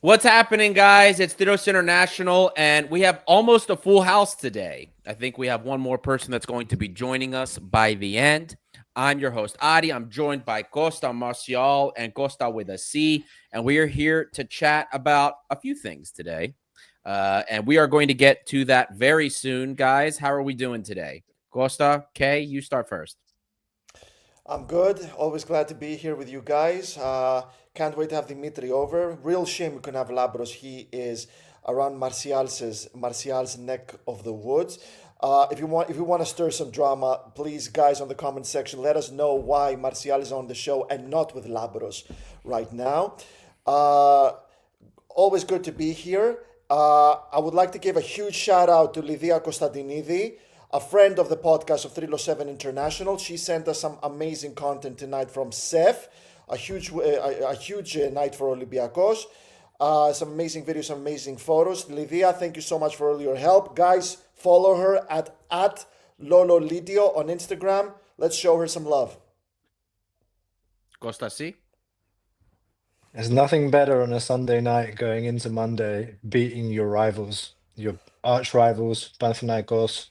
What's happening, guys? It's Theros International, and we have almost a full house today. I think we have one more person that's going to be joining us by the end. I'm your host, Adi. I'm joined by Costa Marcial and Costa with a C, and we are here to chat about a few things today. And we are going to get to that very soon, guys. How are we doing today? Costa, Kay, you start first. I'm good. Always glad to be here with you guys. Can't wait to have Dimitri over. Real shame we couldn't have Labros. He is around Martial's neck of the woods. If you want to stir some drama, please, guys, on the comment section, let us know why Martial is on the show and not with Labros right now. Always good to be here. I would like to give a huge shout out to Lydia Konstantinidi, a friend of the podcast of 307 International. She sent us some amazing content tonight from Sef, a huge night for Olympiacos. Some amazing videos, some amazing photos. Lydia, thank you so much for all your help. Guys, follow her at Lolo Lidio on Instagram. Let's show her some love. Costa C. There's nothing better on a Sunday night going into Monday, beating your rivals, your arch rivals, Panathinaikos,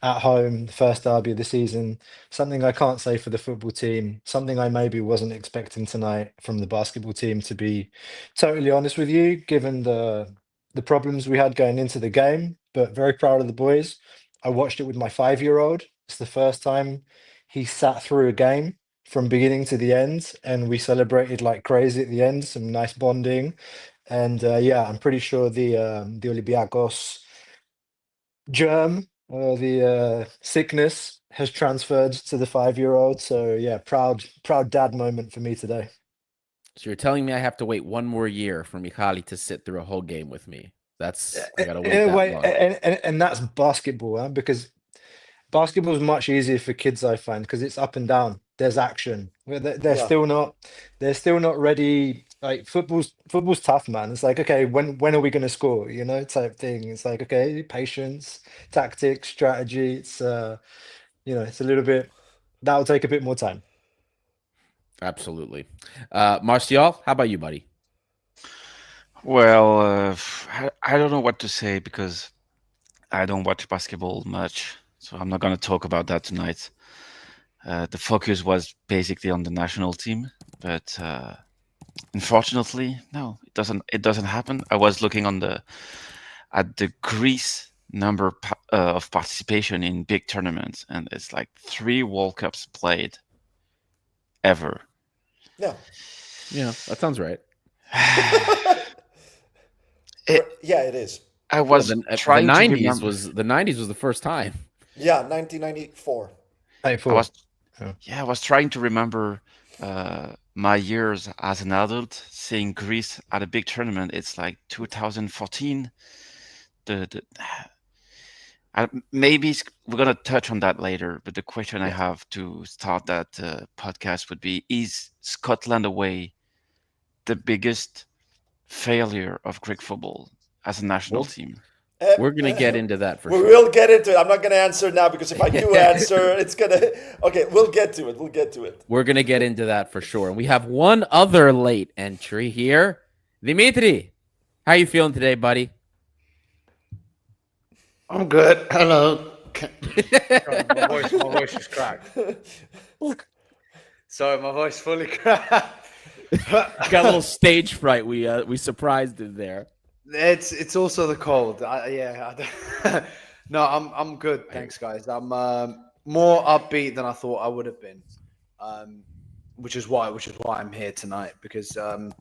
at home, the first derby of the season. Something I can't say for the football team, something I maybe wasn't expecting tonight from the basketball team, to be totally honest with you, given the problems we had going into the game, but very proud of the boys. I watched it with my 5-year-old. It's the first time he sat through a game from beginning to the end, and we celebrated like crazy at the end. Some nice bonding, and I'm pretty sure the Olympiacos germ or the sickness has transferred to the 5-year-old. So yeah, proud dad moment for me today. So you're telling me I have to wait one more year for Michali to sit through a whole game with me? I gotta wait In a that way, long. and that's basketball, huh? Because basketball is much easier for kids, I find, because it's up and down. There's action. They're Yeah. still not ready. Like football's tough, man. It's like, okay, when are we going to score? Type thing. It's like, okay, patience, tactics, strategy. It's it's a little bit, that'll take a bit more time. Absolutely. Martial, how about you, buddy? Well, I don't know what to say because I don't watch basketball much, so I'm not going to talk about that tonight. The focus was basically on the national team, but unfortunately, no, it doesn't happen. I was looking at the Greece number of participation in big tournaments, and it's like 3 World Cups played ever. Yeah. Yeah, that sounds right. Yeah, it is. I was trying the to 90s remember. was the 90s was the first time. Yeah, 1994. Hey, I was trying to remember my years as an adult seeing Greece at a big tournament. It's like 2014. Maybe we're gonna touch on that later. But the question I have to start that podcast would be: is Scotland away the biggest failure of Greek football as a national team? We're going to get into that for We sure. will get into it. I'm not going to answer now because if I do answer, it's going to... Okay, we'll get to it. We're going to get into that for sure. And we have one other late entry here. Dimitri, how you feeling today, buddy? I'm good. Hello. my voice is cracked. Sorry, my voice fully cracked. Got a little stage fright. We surprised him there. It's also the cold. No, I'm good. Thanks, guys. I'm more upbeat than I thought I would have been, which is why I'm here tonight. Because I'm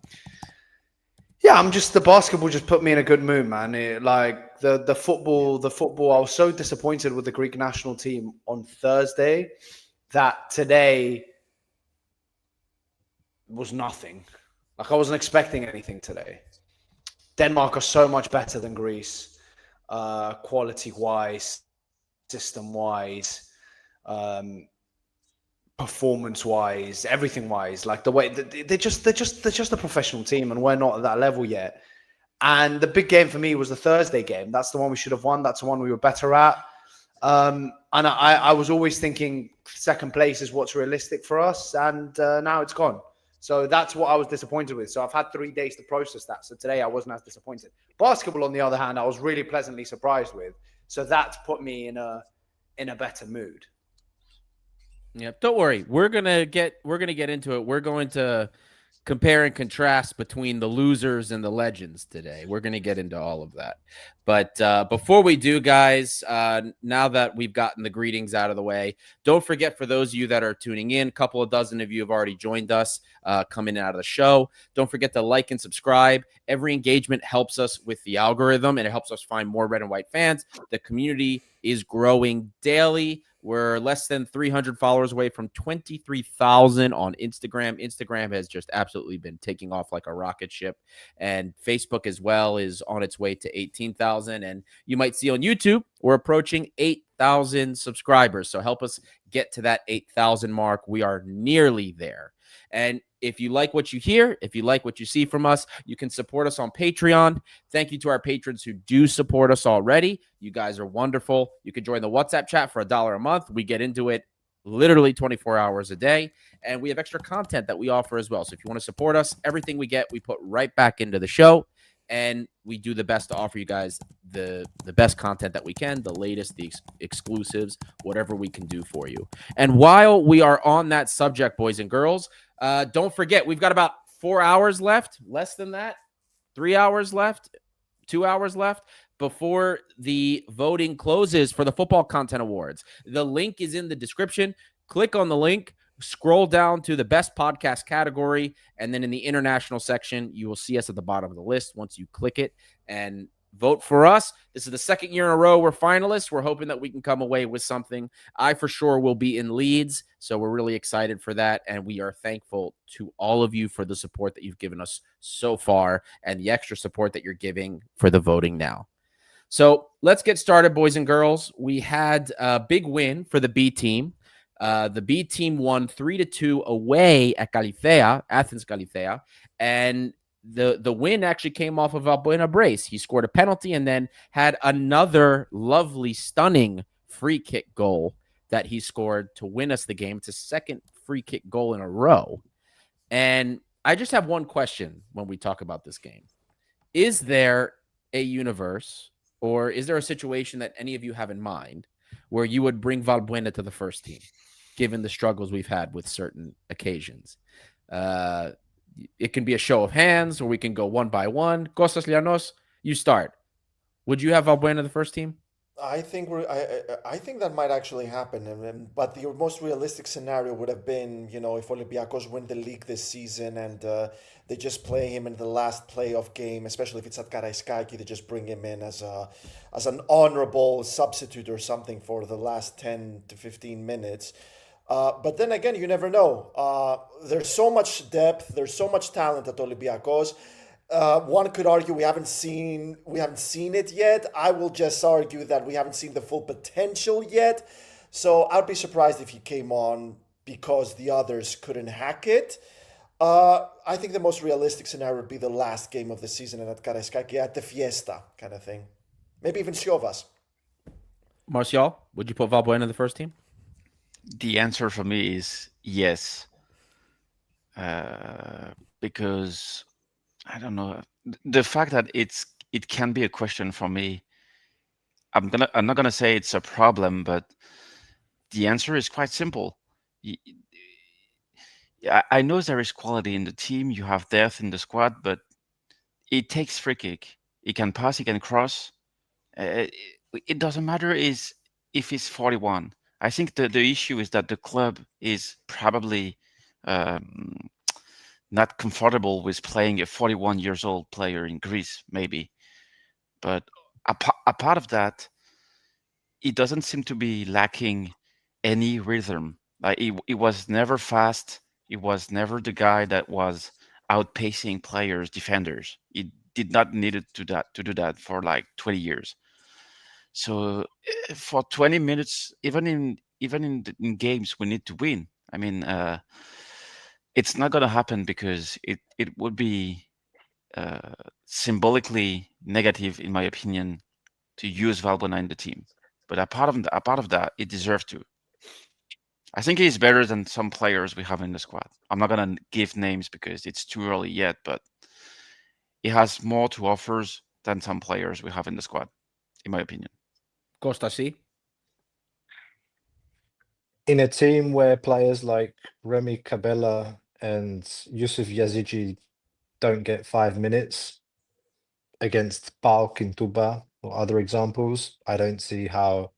just, the basketball just put me in a good mood, man. The football. I was so disappointed with the Greek national team on Thursday that today was nothing. Like, I wasn't expecting anything today. Denmark are so much better than Greece, quality-wise, system-wise, performance-wise, everything-wise. Like, the way they're just a professional team, and we're not at that level yet. And the big game for me was the Thursday game. That's the one we should have won. That's the one we were better at. And I was always thinking second place is what's realistic for us, and now it's gone. So that's what I was disappointed with. So I've had 3 days to process that. So today I wasn't as disappointed. Basketball, on the other hand, I was really pleasantly surprised with. So that's put me in a better mood. Yeah, don't worry. We're gonna get into it. We're going to compare and contrast between the losers and the legends today. We're going to get into all of that. But before we do, guys, now that we've gotten the greetings out of the way, don't forget, for those of you that are tuning in, a couple of dozen of you have already joined us coming out of the show. Don't forget to like and subscribe. Every engagement helps us with the algorithm, and it helps us find more red and white fans. The community is growing daily. We're less than 300 followers away from 23,000 on Instagram. Instagram has just absolutely been taking off like a rocket ship. And Facebook as well is on its way to 18,000. And you might see on YouTube, we're approaching 8,000 subscribers. So help us get to that 8,000 mark. We are nearly there. And if you like what you hear, if you like what you see from us, you can support us on Patreon. Thank you to our patrons who do support us already. You guys are wonderful. You can join the WhatsApp chat for $1 a month. We get into it literally 24 hours a day. And we have extra content that we offer as well. So if you want to support us, everything we get, we put right back into the show. And we do the best to offer you guys the best content that we can, the latest, the exclusives, whatever we can do for you. And while we are on that subject, boys and girls, don't forget, we've got about 4 hours left, less than that, 3 hours left, 2 hours left before the voting closes for the Football Content Awards. The link is in the description. Click on the link, scroll down to the best podcast category, and then in the international section, you will see us at the bottom of the list once you click it and vote for us. This is the second year in a row we're finalists. We're hoping that we can come away with something. I for sure will be in Leeds, so we're really excited for that, and we are thankful to all of you for the support that you've given us so far and the extra support that you're giving for the voting now. So let's get started, boys and girls. We had a big win for the B team. The B team won 3-2 away at Athens Galithea, and the win actually came off of Valbuena brace. He scored a penalty and then had another lovely, stunning free kick goal that he scored to win us the game. It's a second free kick goal in a row. And I just have one question when we talk about this game. Is there a universe, or is there a situation that any of you have in mind where you would bring Valbuena to the first team, given the struggles we've had with certain occasions? It can be a show of hands, or we can go one by one. Kostas Lianos, you start. Would you have Valbuena the first team? I think I think that might actually happen, but the most realistic scenario would have been, if Olympiacos win the league this season and they just play him in the last playoff game, especially if it's at Karaiskaki, they just bring him in as an honorable substitute or something for the last 10 to 15 minutes. But then again, you never know. There's so much depth, there's so much talent at Olympiacos. One could argue we haven't seen it yet. I will just argue that we haven't seen the full potential yet. So I'd be surprised if he came on because the others couldn't hack it. I think the most realistic scenario would be the last game of the season at Karaiskaki, at the Fiesta kind of thing. Maybe even Siovas. Martial, would you put Valbuena in the first team? The answer for me is yes, because I don't know, the fact that it can be a question for me. I'm not gonna say it's a problem, but the answer is quite simple. I know there is quality in the team. You have depth in the squad, but it takes free kick. It can pass. It can cross. It doesn't matter if he's 41. I think the issue is that the club is probably not comfortable with playing a 41 years old player in Greece, maybe. But a part of that, it doesn't seem to be lacking any rhythm. Like it was never fast. It was never the guy that was outpacing players, defenders. It did not need it to do that for like 20 years. So for 20 minutes, even in games, we need to win. I mean, it's not going to happen because it would be symbolically negative, in my opinion, to use Valbuena in the team. But a part of that, it deserves to. I think he's better than some players we have in the squad. I'm not gonna give names because it's too early yet, but he has more to offers than some players we have in the squad, in my opinion. Costa, see? In a team where players like Remy Cabella and Yusuf Yazigi don't get 5 minutes against Pauk in Tuba or other examples, I don't see how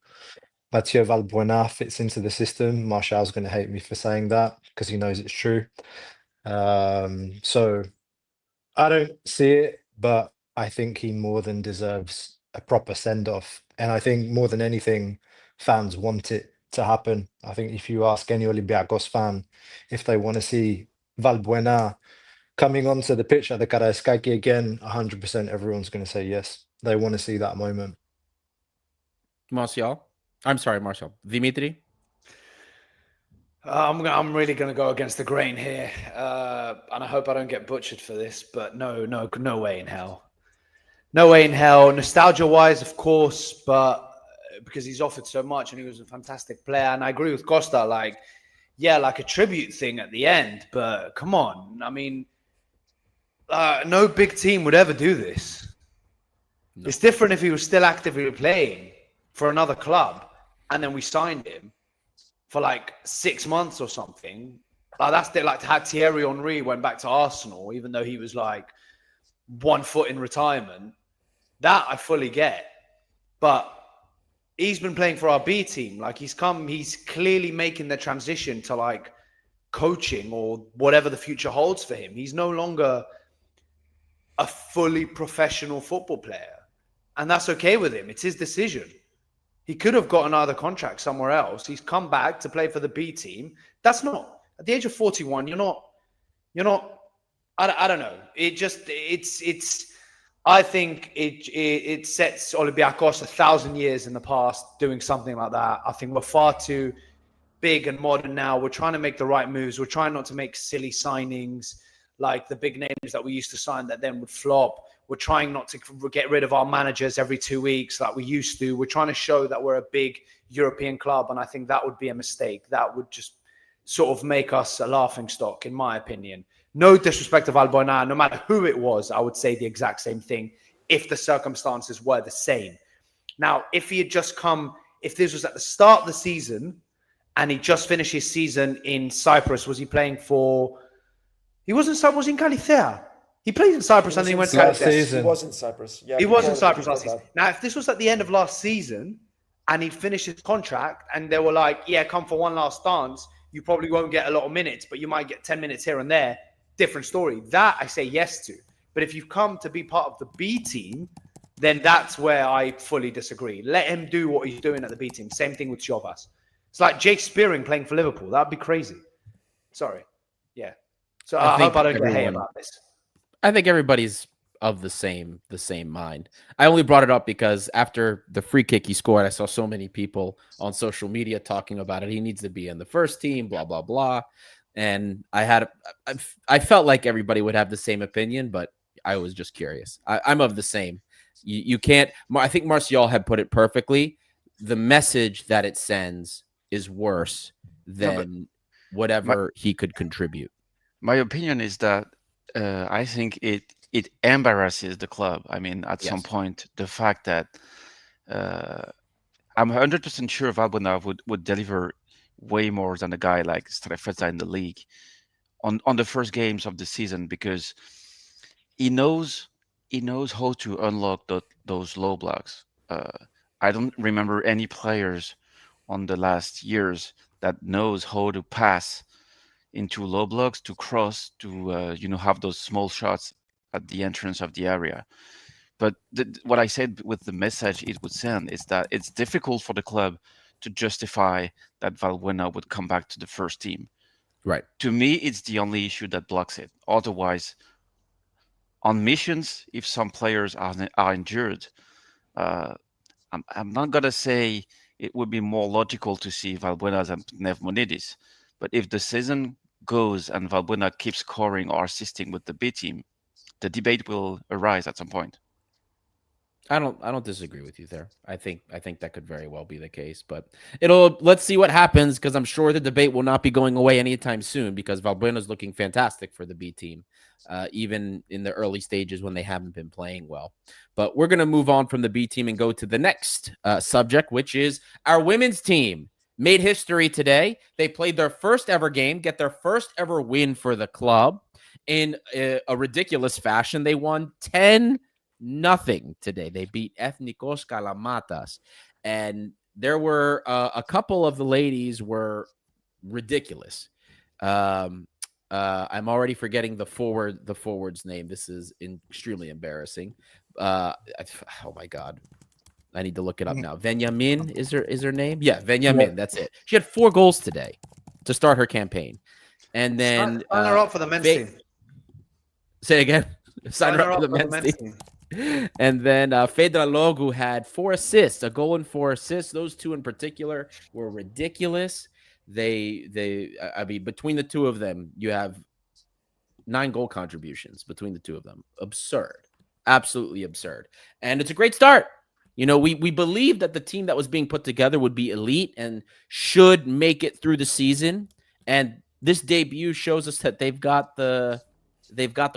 Mathieu Valbuena fits into the system. Martial's going to hate me for saying that because he knows it's true. So I don't see it, but I think he more than deserves a proper send-off. And I think more than anything, fans want it to happen. I think if you ask any Olympiacos fan if they want to see Valbuena coming onto the pitch at the Karaiskaki again, 100% everyone's going to say yes. They want to see that moment. Martial? I'm sorry, Martial. Dimitri? I'm really going to go against the grain here, and I hope I don't get butchered for this, but no way in hell. No way in hell. Nostalgia-wise, of course, but because he's offered so much and he was a fantastic player, and I agree with Costa, like a tribute thing at the end, but come on. I mean, no big team would ever do this. No. It's different if he was still actively playing for another club and then we signed him for like 6 months or something. That's like how Thierry Henry went back to Arsenal, even though he was like 1 foot in retirement. That I fully get. But he's been playing for our B team. Like he's clearly making the transition to like coaching or whatever the future holds for him. He's no longer a fully professional football player. And that's okay with him. It's his decision. He could have got another contract somewhere else. He's come back to play for the B team. That's not, at the age of 41, you're not, I don't know. I think it sets Olympiacos 1,000 years in the past doing something like that. I think we're far too big and modern now. We're trying to make the right moves. We're trying not to make silly signings like the big names that we used to sign that then would flop. We're trying not to get rid of our managers every 2 weeks like we used to. We're trying to show that we're a big European club, and I think that would be a mistake. That would just sort of make us a laughingstock, in my opinion. No disrespect to Valbuena, no matter who it was, I would say the exact same thing if the circumstances were the same. Now, if he had just come, if this was at the start of the season and he just finished his season in Cyprus, was he playing for... He was in Calithea. He played in Cyprus and then he went to Calithea. He was in Cyprus. Yeah, he was in Cyprus last season. Now, if this was at the end of last season and he finished his contract and they were like, yeah, come for one last dance, you probably won't get a lot of minutes, but you might get 10 minutes here and there. Different story. That I say yes to. But if you've come to be part of the B team, then that's where I fully disagree. Let him do what he's doing at the B team. Same thing with Jovas. It's like Jake Spearing playing for Liverpool. That'd be crazy. Sorry. Yeah. So I hope I don't get hate about this. I think everybody's of the same mind. I only brought it up because after the free kick he scored, I saw so many people on social media talking about it. He needs to be in the first team, blah, blah, blah. And I felt like everybody would have the same opinion, but I was just curious. I'm of the same. You can't, I think Martial had put it perfectly. The message that it sends is worse than whatever he could contribute. My opinion is that I think it embarrasses the club. I mean, at some point, the fact that I'm 100% sure Valbuena would deliver way more than a guy like Strefezza in the league on the first games of the season, because he knows how to unlock those low blocks. I don't remember any players on the last years that knows how to pass into low blocks, to cross, to have those small shots at the entrance of the area. But what I said with the message it would send is that it's difficult for the club to justify that Valbuena would come back to the first team. Right. To me, it's the only issue that blocks it. Otherwise, on missions, if some players are injured, I'm not gonna say it would be more logical to see Valbuena than Pneummonidis. But if the season goes and Valbuena keeps scoring or assisting with the B team, the debate will arise at some point. I don't disagree with you there. I think that could very well be the case, but let's see what happens, because I'm sure the debate will not be going away anytime soon, because Valbuena's looking fantastic for the B team, even in the early stages when they haven't been playing well. But we're going to move on from the B team and go to the next subject, which is our women's team. Made history today. They played their first ever game, get their first ever win for the club in a ridiculous fashion. They won 10-0 today. They beat Ethnikos Kalamatas, and there were a couple of the ladies were ridiculous. I'm already forgetting the forward's name. This is extremely embarrassing. Oh my god, I need to look it up now. Benjamin is her name? Yeah, Benjamin. Yeah. That's it. She had 4 goals today to start her campaign, and then Sign her up for the men's team. Say again. Sign her up for the for men's team. And then Fedra Logu had 4 assists, a goal and 4 assists. Those 2 in particular were ridiculous. I mean, between the 2 of them, you have 9 goal contributions between the 2 of them. Absurd. Absolutely absurd. And it's a great start. You know, we believed that the team that was being put together would be elite and should make it through the season. And this debut shows us that they've got the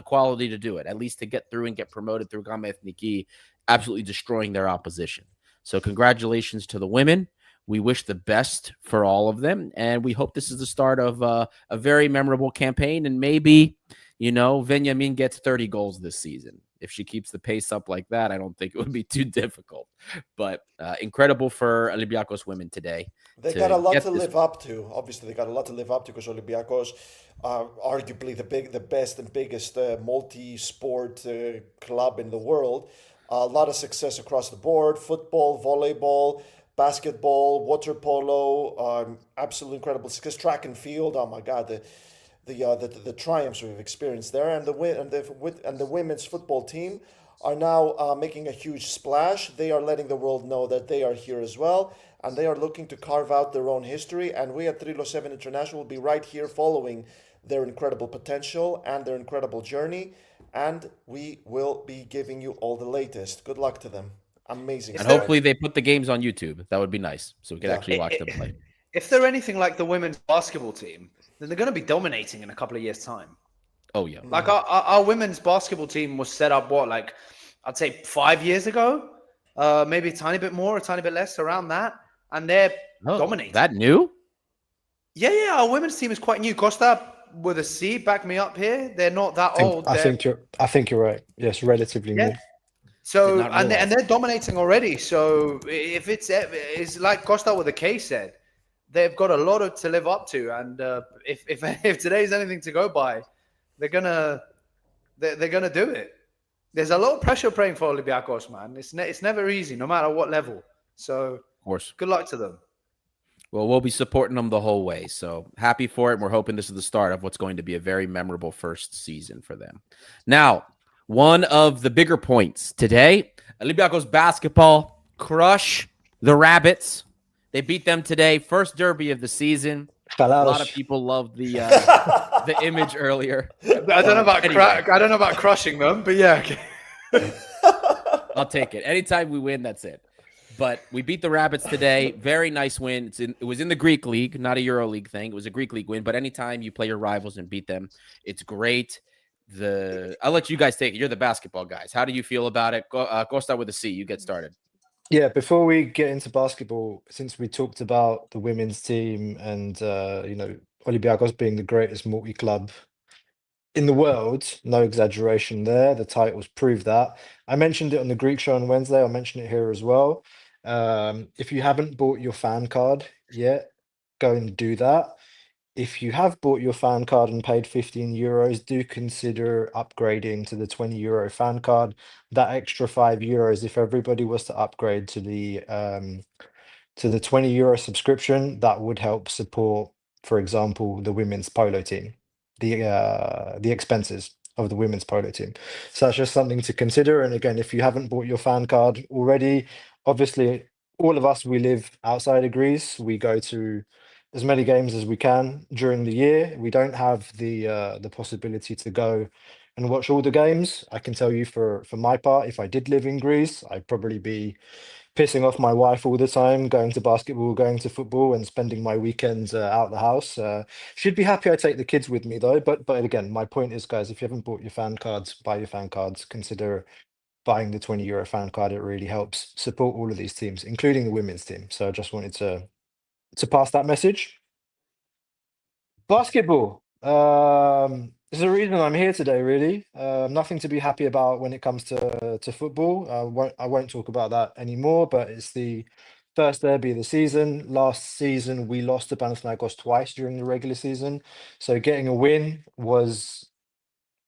quality to do it, at least to get through and get promoted through Gama Ethniki, absolutely destroying their opposition. So congratulations to the women. We wish the best for all of them, and we hope this is the start of a very memorable campaign, and maybe, you know, Benjamin gets 30 goals this season. If she keeps the pace up like that, I don't think it would be too difficult. But incredible for Olympiacos women today. They got a lot to live up to. Obviously, they got a lot to live up to, because Olympiacos are arguably the best and biggest multi-sport club in the world. A lot of success across the board: football, volleyball, basketball, water polo. Absolutely incredible success. Track and field. Oh my God, the triumphs we've experienced there, and the women's football team are now making a huge splash. They are letting the world know that they are here as well, and they are looking to carve out their own history. And we at 307 International will be right here following their incredible potential and their incredible journey, and we will be giving you all the latest. Good luck to them. Amazing. And hopefully they put the games on YouTube. That would be nice, so we could actually watch them play. If they're anything like the women's basketball team, then they're going to be dominating in a couple of years' time. Oh, yeah. Like our women's basketball team was set up, like I'd say 5 years ago, maybe a tiny bit more, a tiny bit less, around that, and they're dominating. That new? Yeah. Our women's team is quite new. Costa with a C, back me up here. They're not that old. I think you're right. Yes, relatively new. So and they're dominating already. So if it's like Costa with a K said, they've got a lot to live up to. And if today's anything to go by, they're gonna do it. There's a lot of pressure playing for Olympiacos, man. It's never easy, no matter what level. So of course, good luck to them. Well, we'll be supporting them the whole way. So happy for it. And we're hoping this is the start of what's going to be a very memorable first season for them. Now, one of the bigger points today, Olympiacos basketball crush the Rabbits. They beat them today. First derby of the season. A lot of people loved the image earlier. I don't know about crushing them, but yeah. Okay. I'll take it. Anytime we win, that's it. But we beat the Rabbits today. Very nice win. It was in the Greek League, not a Euro League thing. It was a Greek League win. But anytime you play your rivals and beat them, it's great. I'll let you guys take it. You're the basketball guys. How do you feel about it? Costa with a C. You get started. Yeah, before we get into basketball, since we talked about the women's team and Olympiacos being the greatest multi-club in the world, no exaggeration there. The titles prove that. I mentioned it on the Greek show on Wednesday. I'll mention it here as well. If you haven't bought your fan card yet, go and do that. If you have bought your fan card and paid 15 euros, do consider upgrading to the 20 euro fan card. That extra 5 euros, if everybody was to upgrade to the 20 euro subscription, that would help support, for example, the women's polo team, the expenses of the women's polo team. So that's just something to consider. And again, if you haven't bought your fan card already, obviously all of us, we live outside of Greece. We go to as many games as we can during the year. We don't have the possibility to go and watch all the games. I can tell you for my part, if I did live in Greece, I'd probably be pissing off my wife all the time, going to basketball, going to football, and spending my weekends out the house. She'd be happy I take the kids with me though. But again, my point is, guys, if you haven't bought your fan cards, buy your fan cards. Consider buying the €20 fan card. It really helps support all of these teams, including the women's team. So I just wanted to pass that message. Basketball. There's a reason I'm here today, really. Nothing to be happy about when it comes to football. I won't talk about that anymore, but it's the first derby of the season. Last season, we lost to Panathinaikos twice during the regular season. So getting a win was,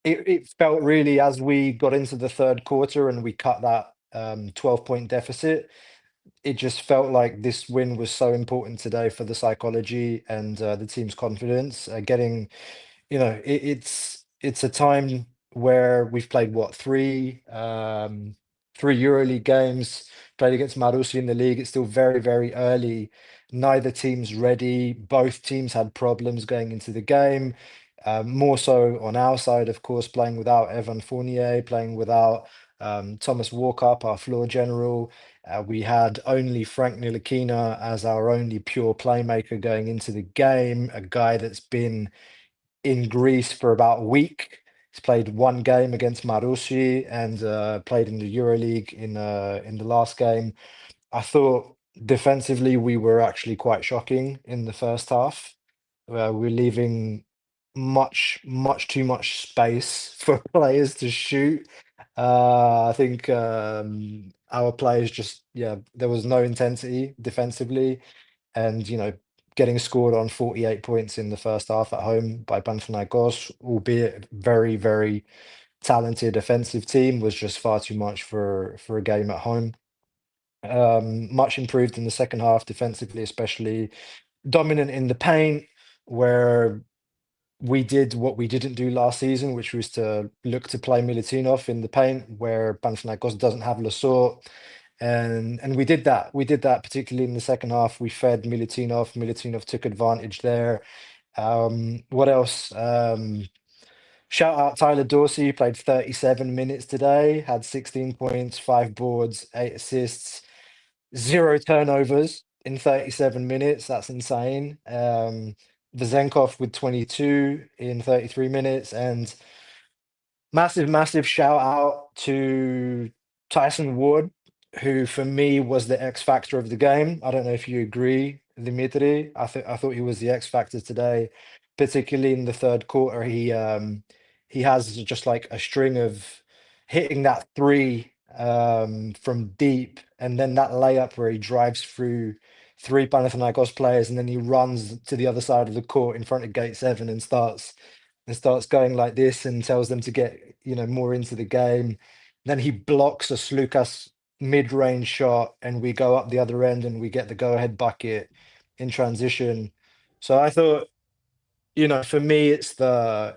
it felt really, as we got into the third quarter and we cut that 12-point deficit, it just felt like this win was so important today for the psychology and the team's confidence. Getting, it's a time where we've played three EuroLeague games, played against Marousi in the league. It's still very, very early. Neither team's ready. Both teams had problems going into the game. More so on our side, of course, playing without Evan Fournier, playing without Thomas Walkup, our floor general. We had only Frank Ntilikina as our only pure playmaker going into the game, a guy that's been in Greece for about a week. He's played one game against Marousi and played in the EuroLeague in the last game. I thought defensively we were actually quite shocking in the first half. We're leaving much too much space for players to shoot. I think our players just, there was no intensity defensively, and getting scored on 48 points in the first half at home by Panathinaikos, albeit very, very talented offensive team, was just far too much for a game at home. Much improved in the second half defensively, especially dominant in the paint, where we did what we didn't do last season, which was to look to play Milutinov in the paint, where Panathinaikos doesn't have Lasort. And we did that. We did that particularly in the second half. We fed Milutinov. Milutinov took advantage there. What else? Shout out Tyler Dorsey, played 37 minutes today, had 16 points, 5 boards, 8 assists, 0 turnovers in 37 minutes. That's insane. Vezenkov with 22 in 33 minutes. And massive shout out to Tyson Ward, who for me was the X factor of the game. I don't know if you agree, Dimitri. I thought he was the X factor today, particularly in the third quarter. He has just like a string of hitting that three from deep, and then that layup where he drives through 3 Panathinaikos players, and then he runs to the other side of the court in front of gate 7 and starts going like this and tells them to get more into the game. Then he blocks a Slukas mid-range shot, and we go up the other end and we get the go-ahead bucket in transition. So I thought, for me, it's I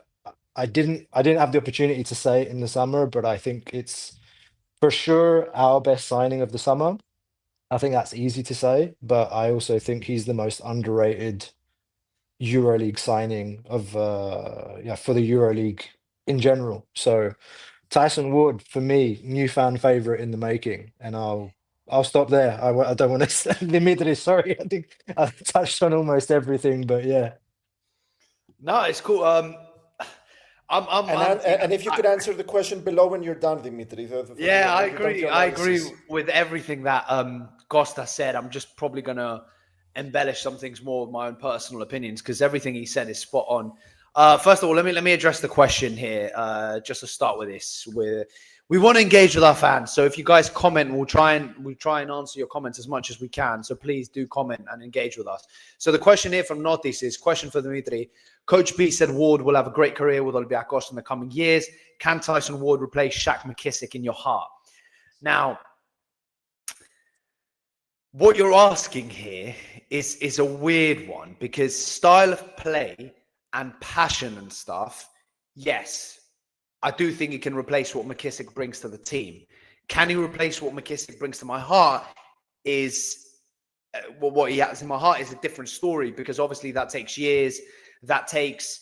didn't have the opportunity to say it in the summer, but I think it's for sure our best signing of the summer. I think that's easy to say, but I also think he's the most underrated EuroLeague signing of for the EuroLeague in general. So Tyson Ward, for me, new fan favorite in the making, and I'll stop there. I don't want to Dimitri, sorry, I think I've touched on almost everything, but yeah. No, it's cool. And if you could answer the question below when you're done, Dimitri. I agree. I agree with everything that Costa said. I'm just probably going to embellish some things more with my own personal opinions, because everything he said is spot on. First of all, let me address the question here. Just to start with this, we want to engage with our fans. So if you guys comment, we'll try and answer your comments as much as we can. So please do comment and engage with us. So the question here from Notis is, question for Dimitri. Coach B said Ward will have a great career with Olympiacos in the coming years. Can Tyson Ward replace Shaq McKissick in your heart? Now, what you're asking here is a weird one, because style of play and passion and stuff, yes, I do think he can replace what McKissick brings to the team. Can he replace what McKissick brings to my heart? What he has in my heart is a different story, because obviously that takes years. That takes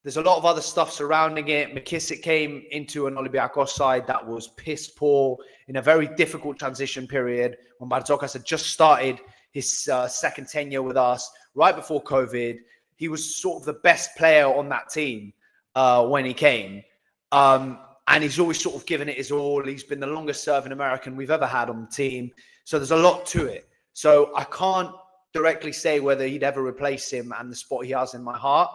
There's a lot of other stuff surrounding it. McKissick came into an Olympiacos side that was piss poor in a very difficult transition period when Bartzokas had just started his second tenure with us right before COVID. He was sort of the best player on that team when he came. And he's always sort of given it his all. He's been the longest serving American we've ever had on the team. So there's a lot to it. So I can't directly say whether he'd ever replace him and the spot he has in my heart.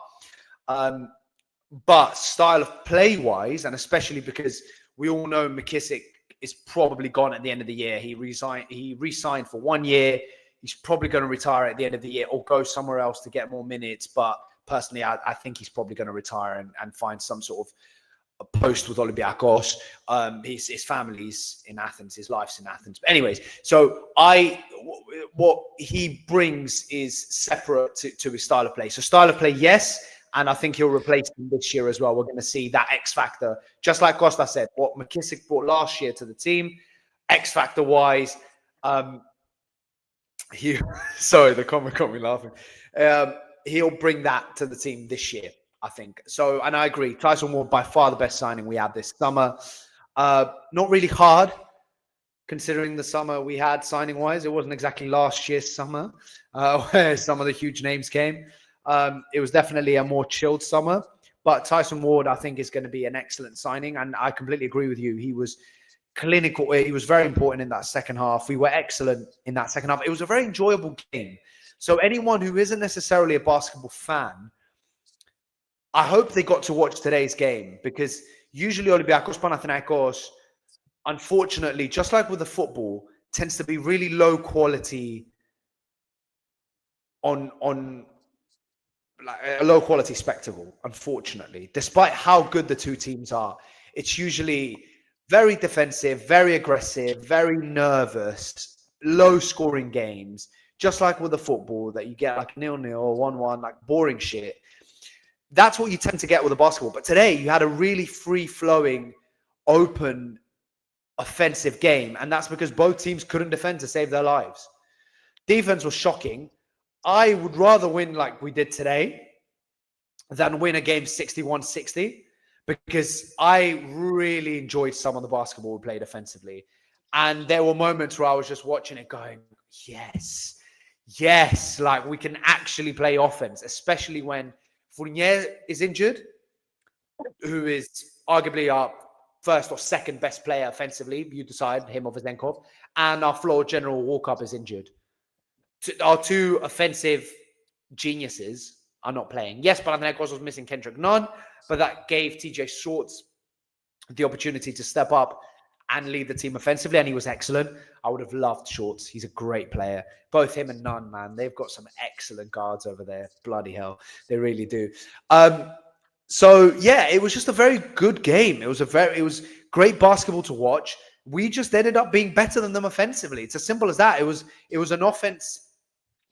But style of play wise, and especially because we all know McKissick is probably gone at the end of the year. He re-signed for 1 year. He's probably going to retire at the end of the year or go somewhere else to get more minutes. But personally, I think he's probably going to retire and find some sort of a post with Olympiacos. His family's in Athens. His life's in Athens. But anyways, so what he brings is separate to his style of play. So style of play, yes. And I think he'll replace him this year as well. We're going to see that X factor, just like Costa said, what McKissick brought last year to the team, X factor wise. Sorry, the comment got me laughing. He'll bring that to the team this year, I think. So, and I agree. Tyson Ward, by far the best signing we had this summer. Not really hard, considering the summer we had signing wise. It wasn't exactly last year's summer where some of the huge names came. It was definitely a more chilled summer, but Tyson Ward, I think, is going to be an excellent signing. And I completely agree with you. He was clinical. He was very important in that second half. We were excellent in that second half. It was a very enjoyable game. So anyone who isn't necessarily a basketball fan, I hope they got to watch today's game, because usually Olympiacos Panathinaikos, unfortunately, just like with the football, tends to be really low quality on like a low quality spectacle, unfortunately. Despite how good the two teams are, it's usually very defensive, very aggressive, very nervous, low scoring games, just like with the football that you get like 0-0 or 1-1, like boring shit. That's what you tend to get with the basketball. But today you had a really free flowing, open, offensive game. And that's because both teams couldn't defend to save their lives. Defense was shocking. I would rather win like we did today than win a game 61-60, because I really enjoyed some of the basketball we played offensively. And there were moments where I was just watching it going, yes, like we can actually play offense, especially when Fournier is injured, who is arguably our first or second best player offensively. You decide, him or Vezenkov. And our floor general Walkup is injured. Our two offensive geniuses are not playing. Yes, Panathinaikos was missing Kendrick Nunn, but that gave TJ Shorts the opportunity to step up and lead the team offensively, and he was excellent. I would have loved Shorts. He's a great player. Both him and Nunn, man, they've got some excellent guards over there. Bloody hell, they really do. So yeah, it was just a very good game. It was great basketball to watch. We just ended up being better than them offensively. It's as simple as that. It was an offense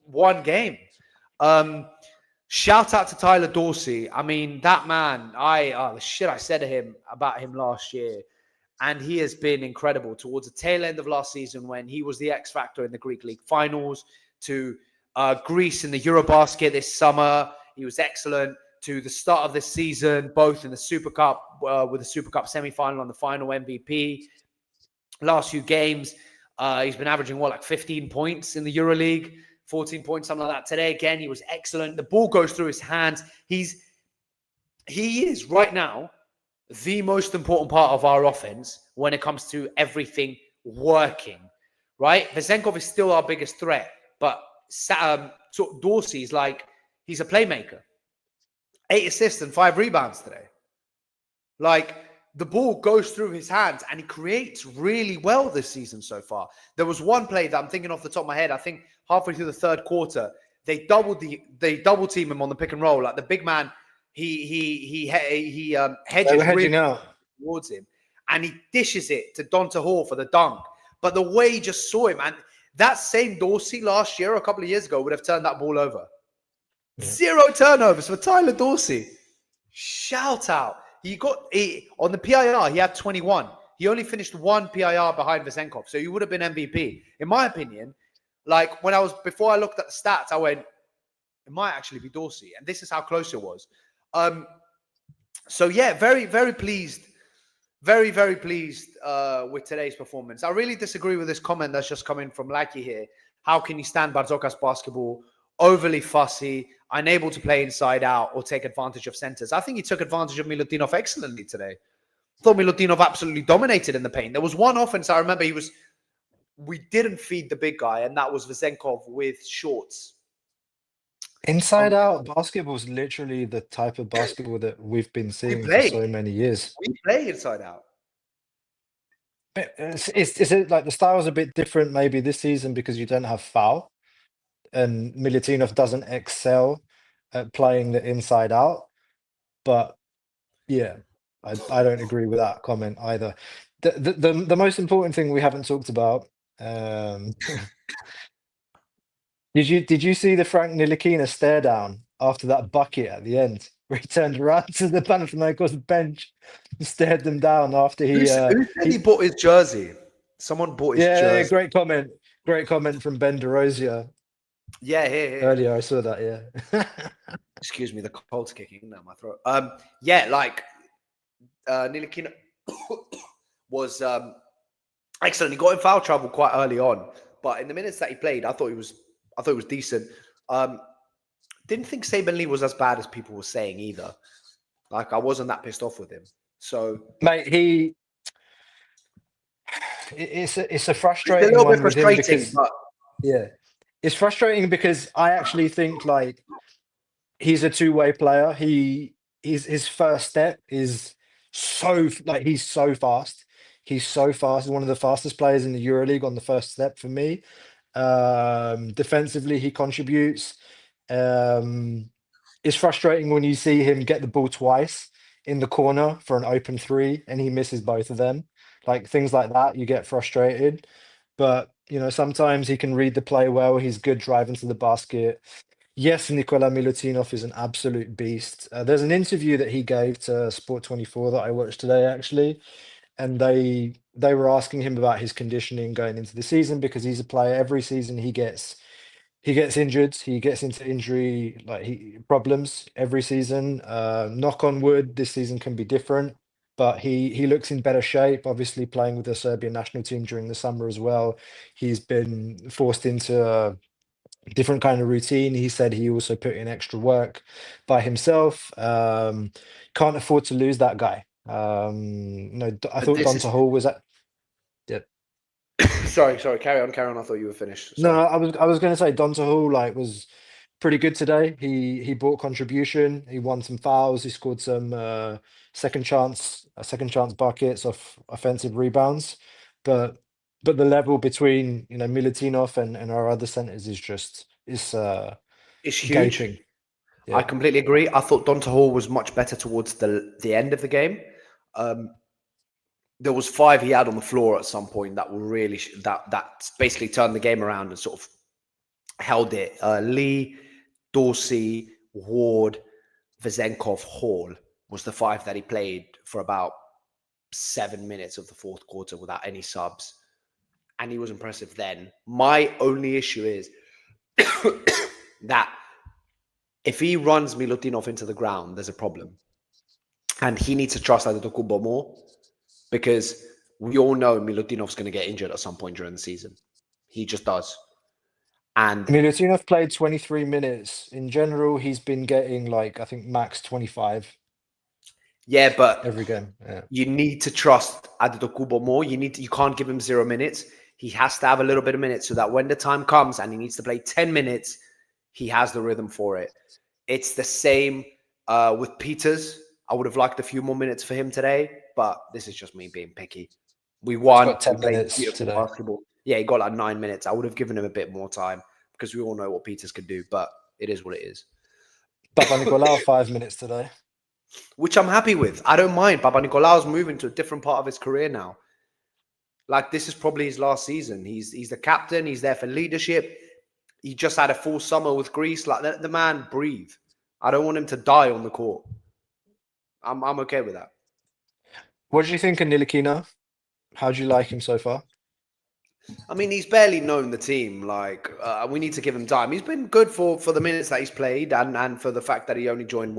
one game. Shout out to Tyler Dorsey. I mean, that man, the shit I said about him last year, and he has been incredible towards the tail end of last season when he was the X factor in the Greek League finals, to Greece in the Eurobasket this summer. He was excellent. To the start of this season, both in the Super Cup, with the Super Cup semi-final and the final MVP. Last few games, he's been averaging, like 15 points in the EuroLeague, 14 points, something like that. Today, again, he was excellent. The ball goes through his hands. He is right now the most important part of our offense when it comes to everything working, right? Vezenkov is still our biggest threat, but Dorsey's like, he's a playmaker. 8 assists and 5 rebounds today. Like, the ball goes through his hands and he creates really well this season so far. There was one play that I'm thinking off the top of my head. I think halfway through the third quarter, they double team him on the pick and roll. Like the big man, he hedges really out towards him, and he dishes it to Donta Hall for the dunk. But the way he just saw him, and that same Dorsey last year, a couple of years ago, would have turned that ball over. Yeah. 0 turnovers for Tyler Dorsey. Shout out. On the PIR, he had 21. He only finished 1 PIR behind Vezenkov, so he would have been MVP. In my opinion, like before I looked at the stats, I went, it might actually be Dorsey. And this is how close it was. So yeah, very, very pleased. Very, very pleased with today's performance. I really disagree with this comment that's just coming from Lackey here. How can you stand Barzokas basketball? Overly fussy, unable to play inside out or take advantage of centers. I think he took advantage of Milutinov excellently today. I thought Milutinov absolutely dominated in the paint. There was one offense I remember we didn't feed the big guy, and that was Vezenkov with shorts. Inside out basketball is literally the type of basketball that we've been seeing for play. so many years. We play inside out. But is it like the style's a bit different maybe this season because you don't have foul and Milutinov doesn't excel at playing the inside out? But yeah, I don't agree with that comment either. The most important thing we haven't talked about. Did you see the Frank Ntilikina stare down after that bucket at the end, where he turned around to the Panathinaikos bench and stared them down after Who said he bought his jersey? Someone bought his jersey. Yeah, great comment from Ben DeRosier. Yeah, here. Earlier I saw that. Yeah. Excuse me, the cold's kicking down my throat. Yeah, like Ntilikina was excellent. He got in foul trouble quite early on, but in the minutes that he played, I thought he was decent. Didn't think Saban Lee was as bad as people were saying either. Like, I wasn't that pissed off with him. So, mate, it's a frustrating it's a little one bit with him frustrating, because but yeah, it's frustrating because I actually think like he's a two-way player. His first step is so like he's so fast. He's so fast. He's one of the fastest players in the EuroLeague on the first step for me. Defensively, he contributes. It's frustrating when you see him get the ball twice in the corner for an open three and he misses both of them. Like things like that, you get frustrated. But you know, sometimes he can read the play well. He's good driving to the basket. Yes, Nikola Milutinov is an absolute beast. There's an interview that he gave to Sport 24 that I watched today, actually, and they were asking him about his conditioning going into the season because he's a player. Every season he gets injured. He gets into injury problems every season. Knock on wood, this season can be different, but he looks in better shape. Obviously, playing with the Serbian national team during the summer as well, he's been forced into a different kind of routine. He said he also put in extra work by himself. Can't afford to lose that guy. No, I thought Donta Hall was at. Yeah. sorry. Carry on. I thought you were finished. No, Sorry. I was going to say Donta Hall was pretty good today. He brought contribution. He won some fouls. He scored some second chance buckets off offensive rebounds. But the level between Milutinov and our other centers is It's huge. gaping. Yeah. I completely agree. I thought Donta Hall was much better towards the end of the game. There was 5 he had on the floor at some point that were really that basically turned the game around and sort of held it. Lee, Dorsey, Ward, Vezenkov, Hall was the 5 that he played for about 7 minutes of the fourth quarter without any subs. And he was impressive then. My only issue is that if he runs Milutinov into the ground, there's a problem. And he needs to trust Antetokounmpo more because we all know Milutinov's going to get injured at some point during the season. He just does. And Milutinov played 23 minutes. In general, he's been getting I think max 25. Yeah, but every game. Yeah. You need to trust Antetokounmpo more. You can't give him 0 minutes. He has to have a little bit of minutes so that when the time comes and he needs to play 10 minutes, he has the rhythm for it. It's the same with Peters. I would have liked a few more minutes for him today, but this is just me being picky. We won. He's got 10 minutes today. Basketball. Yeah, he got 9 minutes. I would have given him a bit more time because we all know what Peters could do, but it is what it is. Papanikolaou 5 minutes today. Which I'm happy with. I don't mind. Papanikolaou's moving to a different part of his career now. This is probably his last season. He's the captain. He's there for leadership. He just had a full summer with Greece. Let the man breathe. I don't want him to die on the court. I'm okay with that. What do you think of Ntilikina? How do you like him so far? I mean, he's barely known the team. We need to give him time. He's been good for the minutes that he's played and for the fact that he only joined,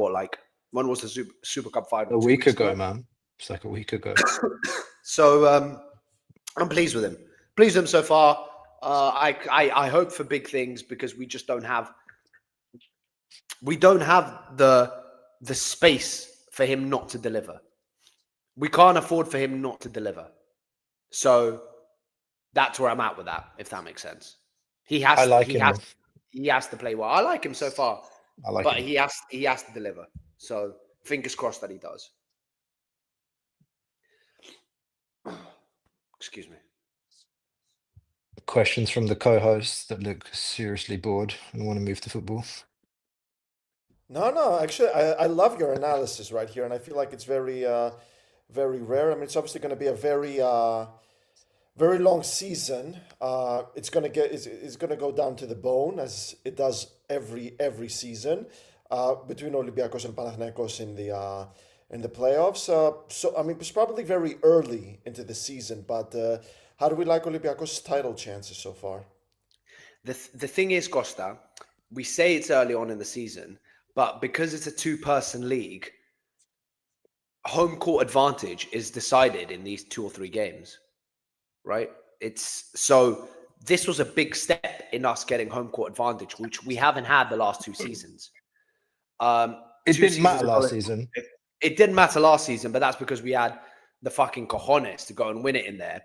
When was the Super Cup final? A 2 week weeks ago, man. It's like a week ago. So I'm pleased with him. Pleased with him so far. I hope for big things because we just don't have the space for him not to deliver. We can't afford for him not to deliver. So that's where I'm at with that, if that makes sense. He has to play well. I like him so far. But he has to deliver. So fingers crossed that he does. Excuse me. Questions from the co-hosts that look seriously bored and want to move to football. No. Actually, I love your analysis right here, and I feel like it's very, very rare. I mean, it's obviously going to be a very long season. It's gonna go down to the bone as it does every season between Olympiacos and Panathinaikos in the playoffs. So I mean, it's probably very early into the season, but how do we like Olympiacos' title chances so far? The thing is, Costa, we say it's early on in the season, but because it's a two-person league, home court advantage is decided in these 2 or 3 games, right? So this was a big step in us getting home court advantage, which we haven't had the last 2 seasons. It didn't matter last season. It didn't matter last season, but that's because we had the fucking cojones to go and win it in there.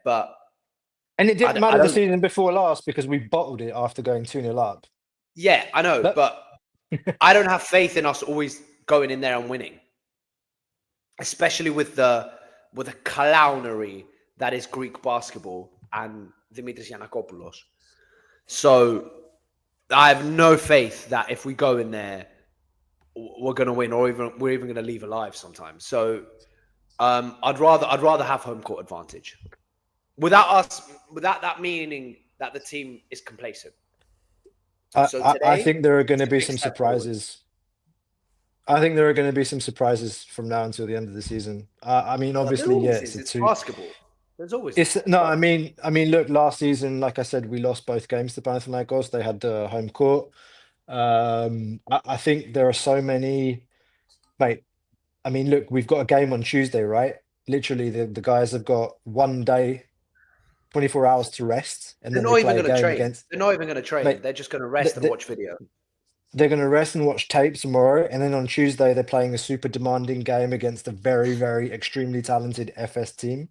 And it didn't matter the season before last because we bottled it after going 2-0 up. Yeah, I know, but I don't have faith in us always going in there and winning, especially with the clownery that is Greek basketball and Dimitris Giannakopoulos. So I have no faith that if we go in there, we're going to win, or we're even going to leave alive sometimes. So I'd rather have home court advantage without that meaning that the team is complacent. I think there are going to be some surprises. I think there are going to be some surprises from now until the end of the season. I mean, obviously, yes, it's basketball. There's always. I mean, look, last season, like I said, we lost both games to Panathinaikos. They had the home court. I think there are so many, mate. I mean, look, we've got a game on Tuesday, right? Literally, the guys have got 1 day, 24 hours to rest, and then they play a game against. They're not even going to train. Mate, they're just going to rest and watch video. They're going to rest and watch tape tomorrow, and then on Tuesday they're playing a super demanding game against a very, very extremely talented FS team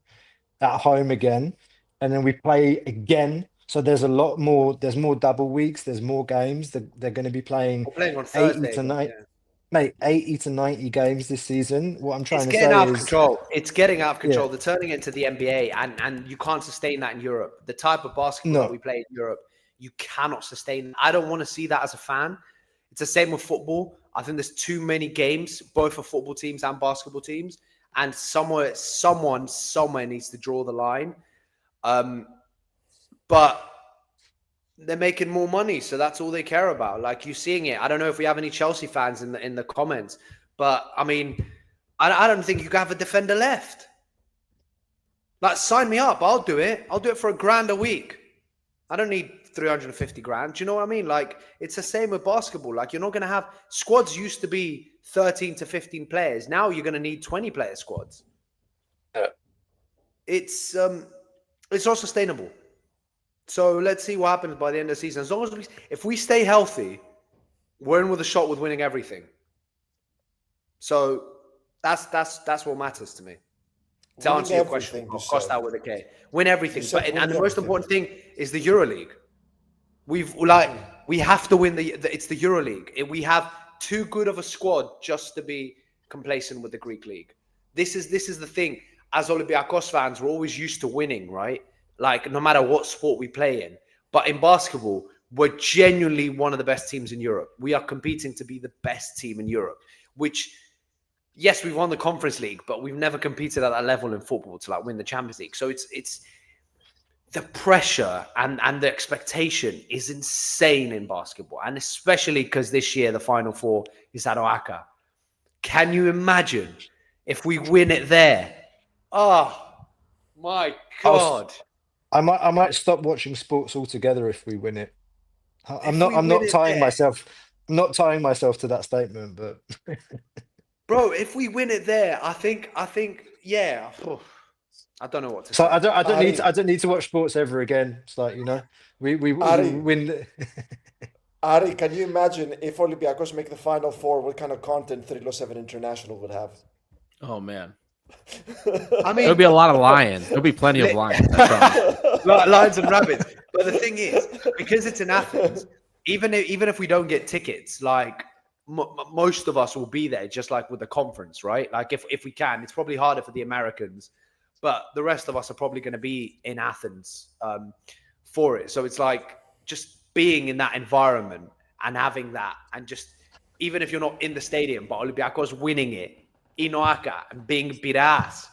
at home again, and then we play again. So there's a lot more. There's more double weeks. There's more games. They're going to be playing. We're playing on Thursday, 80 to 90, mate, 80 to 90 games this season. What I'm trying to say out of is control. It's getting out of control. Yeah. They're turning it into the NBA, and you can't sustain that in Europe. The type of basketball that we play in Europe, you cannot sustain. I don't want to see that as a fan. It's the same with football. I think there's too many games, both for football teams and basketball teams, and somewhere needs to draw the line. But they're making more money, so that's all they care about. Like, you're seeing it. I don't know if we have any Chelsea fans in the comments, but I mean, I don't think you can have a defender left. Like, sign me up. I'll do it. I'll do it for $1,000 a week. I don't need 350 grand. Do you know what I mean? Like, it's the same with basketball. Like, you're not going to have squads. Used to be 13 to 15 players. Now you're going to need 20 player squads. Yeah. It's not sustainable. So let's see what happens by the end of the season. As long as if we stay healthy, we're in with a shot with winning everything. So that's what matters to me. To answer your question, cost out with a K. Win everything. And the most important thing is the EuroLeague. We have to win it's the EuroLeague. We have too good of a squad just to be complacent with the Greek league. This is the thing. As Olympiacos fans, we're always used to winning, right? Like, no matter what sport we play in. But in basketball, we're genuinely one of the best teams in Europe. We are competing to be the best team in Europe, which, yes, we've won the Conference League, but we've never competed at that level in football to like win the Champions League. So it's the pressure and the expectation is insane in basketball. And especially because this year, the Final Four is at Oaxaca. Can you imagine if we win it there? Oh, my God. I might stop watching sports altogether if we win it. I'm not tying myself to that statement, but Bro, if we win it there, I think, yeah. I don't know what to So say. I don't need Ari, to, I don't need to watch sports ever again. It's like, we Ari, win. Ari, can you imagine if Olympiacos make the Final Four, what kind of content 307 International would have? Oh man, I there'll mean, be a lot of lions. There'll be plenty of lions. I promise. lions and rabbits. But the thing is, because it's in Athens, even if we don't get tickets, like most of us will be there, just like with the conference, right? Like if we can, it's probably harder for the Americans, but the rest of us are probably going to be in Athens for it. So it's like just being in that environment and having that, and just even if you're not in the stadium, but Olympiacos winning it in Oaxaca and being Piras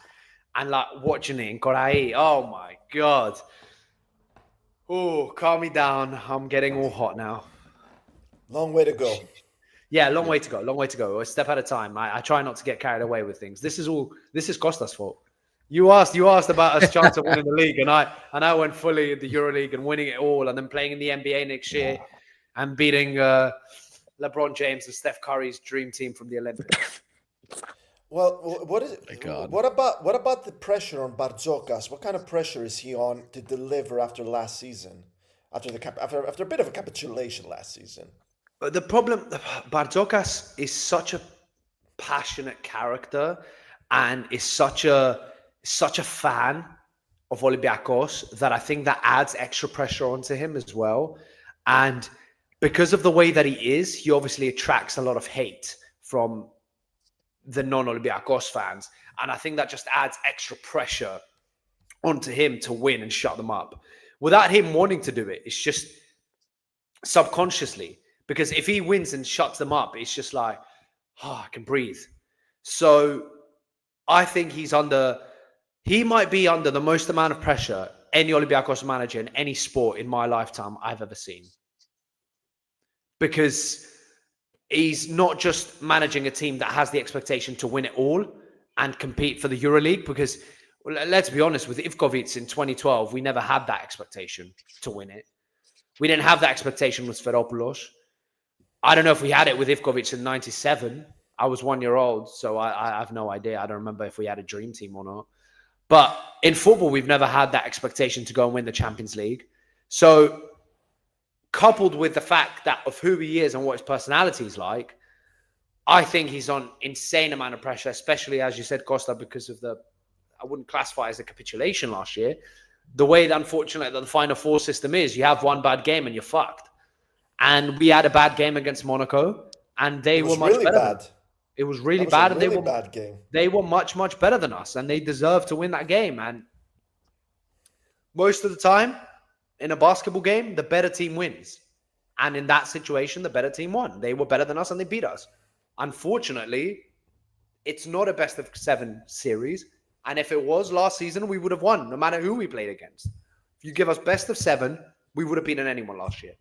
and like watching it in Korai. Oh my God. Oh, calm me down. I'm getting all hot now. Long way to go. Yeah, long way to go. Long way to go. A step at a time. I try not to get carried away with things. This is Costa's fault. You asked about us chance of winning the league, and I went fully in the EuroLeague and winning it all, and then playing in the NBA next year and beating LeBron James and Steph Curry's dream team from the Olympics. Well, what is My God. what about the pressure on Barzokas? What kind of pressure is he on to deliver after last season? After a bit of a capitulation last season. But the problem, Barzokas is such a passionate character and is such a fan of Olympiacos that I think that adds extra pressure onto him as well. And because of the way that he is, he obviously attracts a lot of hate from the non-Olympiacos fans. And I think that just adds extra pressure onto him to win and shut them up. Without him wanting to do it, it's just subconsciously. Because if he wins and shuts them up, it's just like, I can breathe. So I think he might be under the most amount of pressure any Olympiacos manager in any sport in my lifetime I've ever seen. Because he's not just managing a team that has the expectation to win it all and compete for the EuroLeague, because let's be honest, with Ivkovic in 2012, we never had that expectation to win it. We didn't have that expectation with Sferopoulos. I don't know if we had it with Ivkovic in 97. I was 1 year old, so I have no idea. I don't remember if we had a dream team or not. But in football, we've never had that expectation to go and win the Champions League. So coupled with the fact that of who he is and what his personality is like, I think he's on insane amount of pressure, especially, as you said, Costa, because of I wouldn't classify as a capitulation last year. The way that, unfortunately, the Final Four system is, you have one bad game and you're fucked. And we had a bad game against Monaco, and they were much really better. Bad. It was really That was bad, a and really bad game. They were much, much better than us, and they deserved to win that game. And most of the time, in a basketball game, the better team wins. And in that situation, the better team won. They were better than us, and they beat us. Unfortunately, it's not a best of 7 series. And if it was last season, we would have won, no matter who we played against. If you give us best of 7, we would have beaten anyone last year.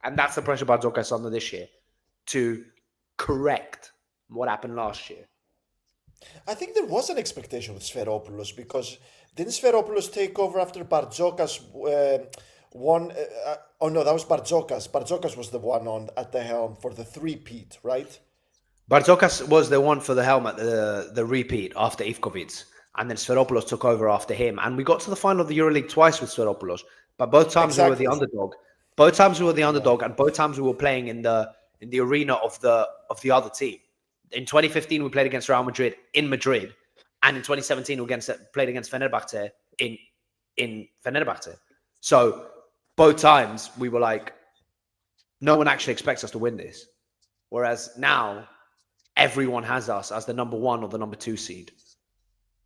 And that's the pressure Barzokas under this year, to correct what happened last year. I think there was an expectation with Sferopoulos, because didn't Sferopoulos take over after Barzokas won? Oh no, that was Barzokas. Barzokas was the one at the helm for the three-peat, right? Barzokas was the one for the helm at the repeat after Ivkovic. And then Sferopoulos took over after him. And we got to the final of the EuroLeague twice with Sferopoulos. But both times we were the underdog. Both times we were the underdog, and both times we were playing in the arena of the other team. In 2015, we played against Real Madrid in Madrid. And in 2017, we played against Fenerbahce in Fenerbahce. So both times we were like, no one actually expects us to win this. Whereas now, everyone has us as the number 1 or the number 2 seed.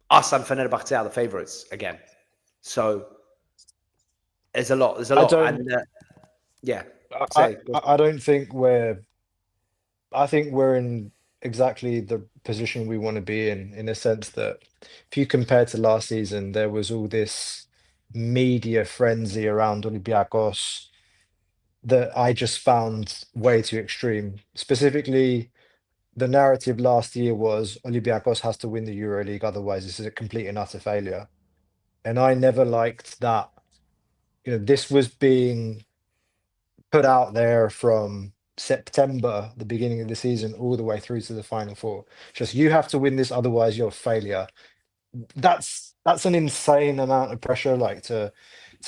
Us and Fenerbahce are the favourites again. So there's a lot. Yeah. I don't think I think we're in exactly the position we want to be in a sense that if you compare to last season, there was all this media frenzy around Olympiacos that I just found way too extreme. Specifically, the narrative last year was Olympiacos has to win the EuroLeague, otherwise this is a complete and utter failure. And I never liked that. This was being put out there from September, the beginning of the season, all the way through to the Final Four. Just you have to win this, otherwise you're a failure. That's an insane amount of pressure, like to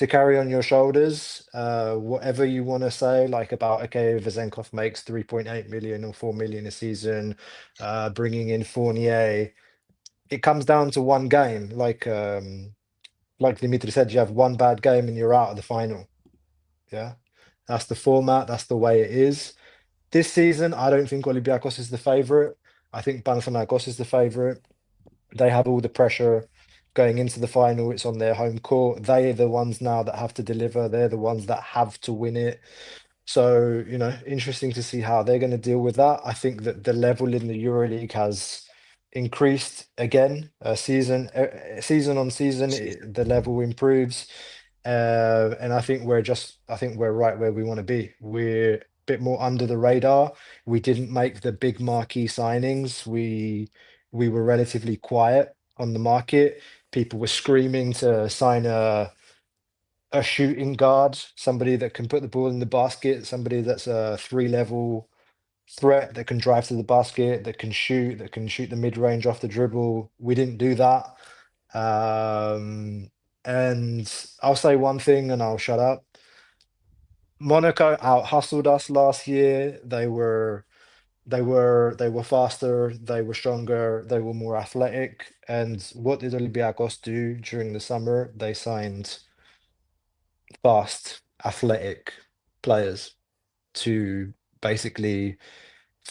carry on your shoulders. Whatever you want to say, like about, okay, Vezenkov makes 3.8 million or 4 million a season, bringing in Fournier. It comes down to one game. Like Dimitri said, you have one bad game and you're out of the final. Yeah, that's the format. That's the way it is. This season, I don't think Olympiacos is the favorite. I think Panathinaikos is the favorite. They have all the pressure going into the final. It's on their home court. They're the ones now that have to deliver. They're the ones that have to win it. So, interesting to see how they're going to deal with that. I think that the level in the EuroLeague has increased again, season on season. The level improves, and I think we're right where we want to be. We're a bit more under the radar. We didn't make the big marquee signings. We were relatively quiet on the market. People were screaming to sign a shooting guard, somebody that can put the ball in the basket, somebody that's a 3-level threat that can drive to the basket, that can shoot the mid-range off the dribble. We didn't do that. And I'll say one thing and I'll shut up. Monaco out-hustled us last year. They were faster, they were stronger, they were more athletic. And what did Olympiacos do during the summer? They signed fast, athletic players to basically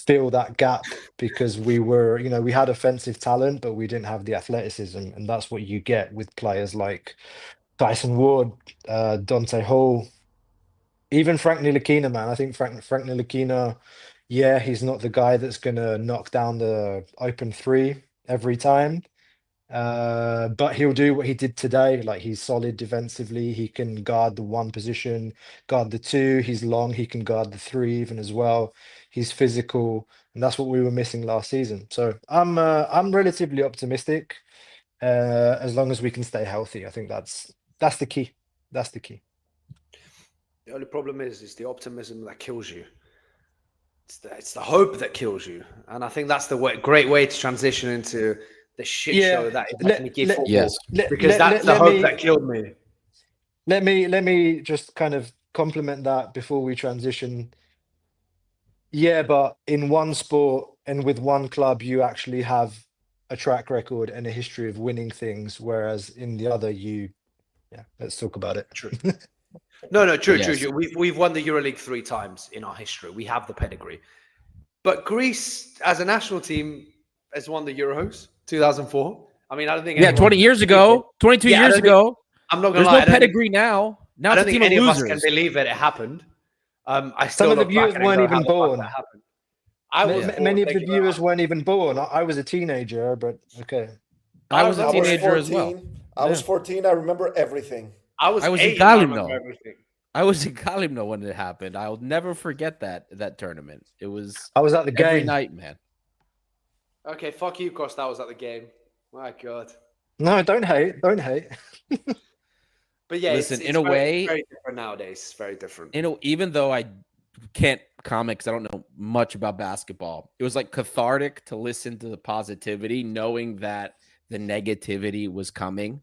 fill that gap, because we had offensive talent, but we didn't have the athleticism. And that's what you get with players like Tyson Ward, Dante Hall, even Frank Ntilikina, man. I think Frank Ntilikina, yeah, he's not the guy that's going to knock down the open three every time. But he'll do what he did today. Like, he's solid defensively. He can guard the one position, guard the two. He's long. He can guard the three even as well. He's physical, and that's what we were missing last season. So I'm relatively optimistic, as long as we can stay healthy. I think that's the key. That's the key. The only problem is the optimism that kills you. It's the hope that kills you, and I think that's the great way to transition into the shit show that is Ethniki football. Yes. Because that's the hope that killed me. Let me just kind of compliment that before we transition. Yeah, but in one sport and with one club, you actually have a track record and a history of winning things, whereas in the other, let's talk about it. True. No, true, Yes. true. We've won the EuroLeague 3 times in our history. We have the pedigree. But Greece, as a national team, has won the Euros 2004. I mean, I don't think. 20 years ago, 22 years ago. I'm not going to lie. lie. There's no pedigree now. Now I don't it's a think team any of of us losers. can believe that it happened. I Some of the viewers weren't even born. Many of the viewers weren't even born. I was a teenager, but okay. I was a teenager as well. I was 14. I remember everything. I was in 8. Gallimno. I was in Gallimno when it happened. I'll never forget that tournament. I was at the game every night, man. Okay, fuck you, Costa. I was at the game. My God. No, don't hate. Don't hate. But yeah, listen, it's in a way, very different nowadays. It's very different. Even though I can't comment because I don't know much about basketball, it was like cathartic to listen to the positivity, knowing that the negativity was coming.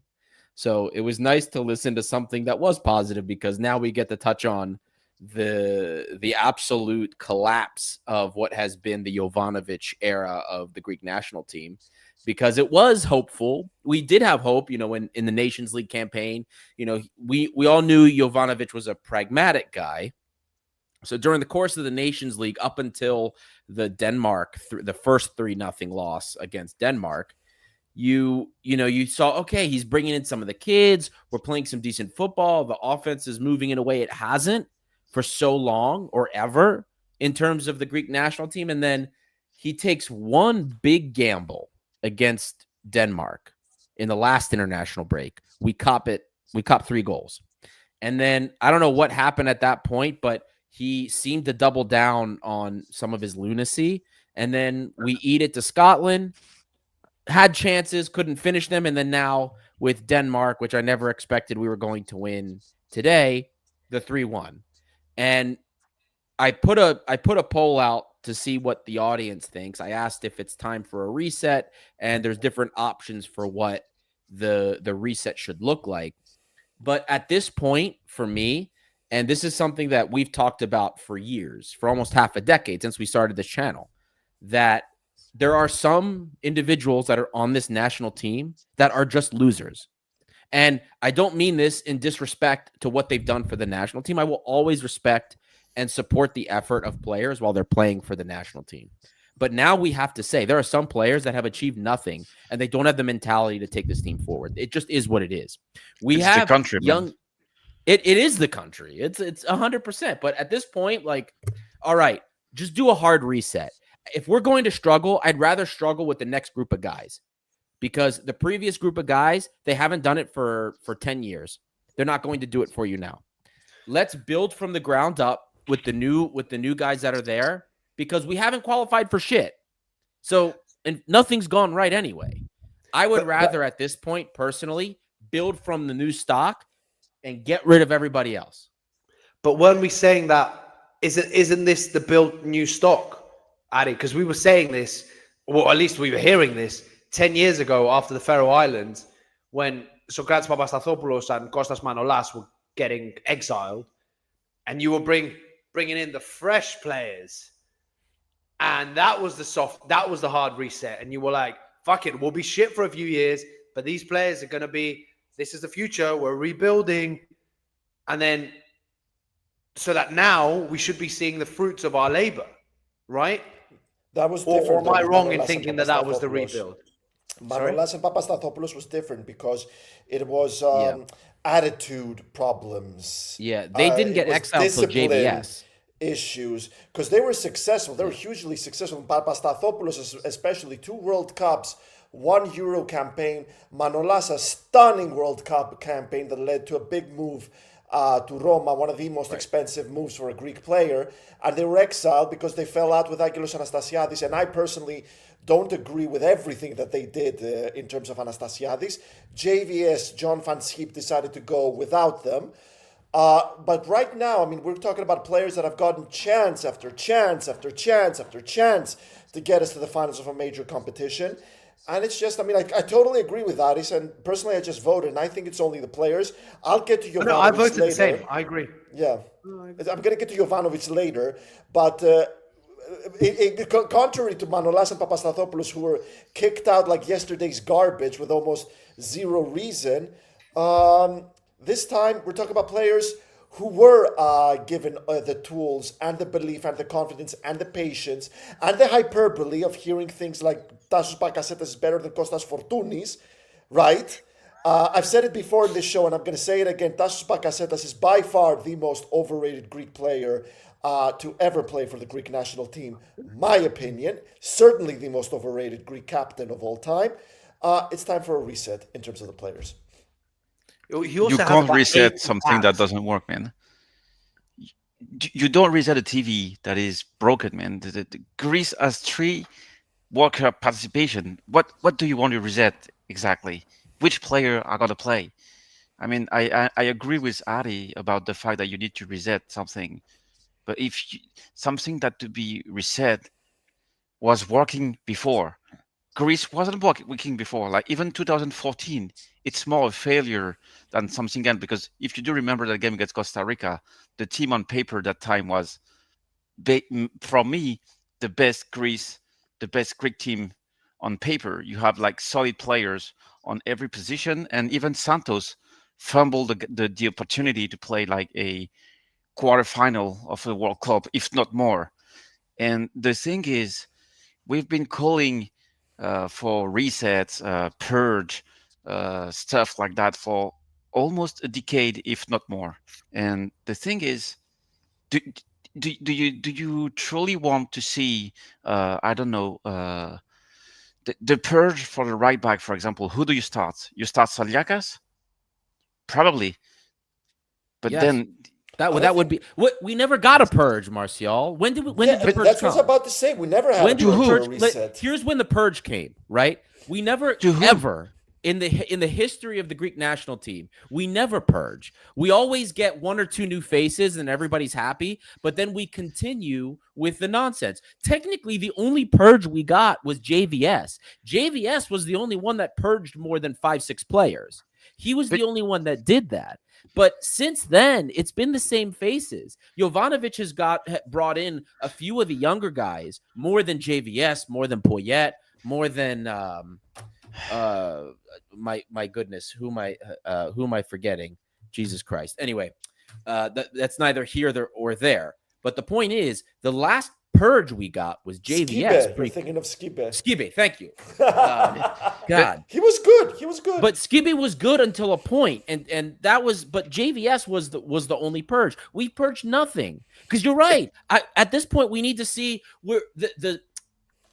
So it was nice to listen to something that was positive, because now we get to touch on the absolute collapse of what has been the Jovanovic era of the Greek national team, because it was hopeful. We did have hope, in the Nations League campaign. We all knew Jovanovic was a pragmatic guy. So during the course of the Nations League, up until the the first 3-0 loss against Denmark, you saw, okay, he's bringing in some of the kids. We're playing some decent football. The offense is moving in a way it hasn't for so long or ever in terms of the Greek national team. And then he takes one big gamble against Denmark in the last international break. We cop 3 goals. And then I don't know what happened at that point, but he seemed to double down on some of his lunacy. And then we eat it to Scotland. Had chances, couldn't finish them. And then now with Denmark, which I never expected we were going to win today, the 3-1. And I put a poll out to see what the audience thinks. I asked if it's time for a reset, and there's different options for what the reset should look like. But at this point, for me, and this is something that we've talked about for years, for almost half a decade since we started this channel, that there are some individuals that are on this national team that are just losers. And I don't mean this in disrespect to what they've done for the national team. I will always respect and support the effort of players while they're playing for the national team. But now we have to say there are some players that have achieved nothing and they don't have the mentality to take this team forward. It just is what it is. It's have the country, young. man. It is the country. It's 100%. But at this point, like, all right, just do a hard reset. If we're going to struggle, I'd rather struggle with the next group of guys, because the previous group of guys, they haven't done it for 10 years. They're not going to do it for you now. Let's build from the ground up with the new guys that are there, because we haven't qualified for shit. So, and nothing's gone right anyway. I would rather at this point, personally, build from the new stock and get rid of everybody else. But weren't we saying that, isn't this the build new stock, Adi? Because we were saying this, or at least we were hearing this 10 years ago after the Faroe Islands, when Sokratis Papastathopoulos and Kostas Manolas were getting exiled, and you were bringing in the fresh players, and that was the hard reset, and you were like, fuck it, we'll be shit for a few years, but these players are going to be, this is the future, we're rebuilding, and then so that now we should be seeing the fruits of our labor, right? That was Or different. am I wrong Manolas in and thinking that was the Papastathopoulos. rebuild? Manolas and Papastathopoulos was different because it was attitude problems. Yeah, they didn't get it was exiled for discipline JVS. issues, because they were successful. They were hugely successful. Papastathopoulos, especially 2 World Cups, 1 Euro campaign. Manolas, a stunning World Cup campaign that led to a big move to Roma, one of the most expensive moves for a Greek player. And they were exiled because they fell out with Angelos Anastasiadis. And I personally don't agree with everything that they did in terms of Anastasiadis. JVS, John Van Schip, decided to go without them. But right now, I mean, we're talking about players that have gotten chance after chance after chance after chance to get us to the finals of a major competition. And it's just, I mean, I totally agree with Aris, and personally I just voted, and I think it's only the players. I'll get to Jovanovic No, I voted later. the same. I agree. Yeah. I'm going to get to Jovanovic later, but contrary to Manolas and Papastathopoulos, who were kicked out like yesterday's garbage with almost zero reason, this time we're talking about players who were given the tools and the belief and the confidence and the patience and the hyperbole of hearing things like Tassos Bakasetas is better than Kostas Fortounis, right? I've said it before in this show, and I'm going to say it again. Tassos Bakasetas is by far the most overrated Greek player to ever play for the Greek national team. My opinion, certainly the most overrated Greek captain of all time. It's time for a reset in terms of the players. You can't reset something that doesn't work, man. You don't reset a TV that is broken, man. The Greece has 3 World Cup participation. What do you want to reset exactly? Which player are going to play? I mean, I agree with Ari about the fact that you need to reset something. But if something that to be reset was working before, Greece wasn't working before. Like even 2014, it's more a failure than something else. Because if you do remember that game against Costa Rica, the team on paper that time was, from me, the best Greek team on paper. You have like solid players on every position, and even Santos fumbled the opportunity to play like a quarterfinal of the World Cup, if not more. And the thing is, we've been calling for resets, purge, stuff like that for almost a decade, if not more. And the thing is, do you truly want to see I don't know, the purge for the right back, for example? Who do you start? You start Saliakas? Probably. But Yes. then That would be what we never got a purge, Martial. When did the purge That's come? what I was about to say. We never had When a did the purge or purge? a reset. Here's when the purge came, right? We never To who? ever in the history of the Greek national team, we never purge. We always get one or two new faces and everybody's happy, but then we continue with the nonsense. Technically, the only purge we got was JVS. JVS was the only one that purged more than 5-6 players. He was the only one that did that. But since then, it's been the same faces. Jovanovic has brought in a few of the younger guys, more than JVS, more than Poyet, more than my goodness, who am I forgetting? Jesus Christ. Anyway, that's neither here or there. But the point is, the last purge we got was JVS. Skibe. You're thinking of Skibe. Skibe, thank you. God, he was good. He was good. but Skibe was good until a point, and that was. But JVS was the only purge. We purged nothing because you're right. At this point, we need to see where the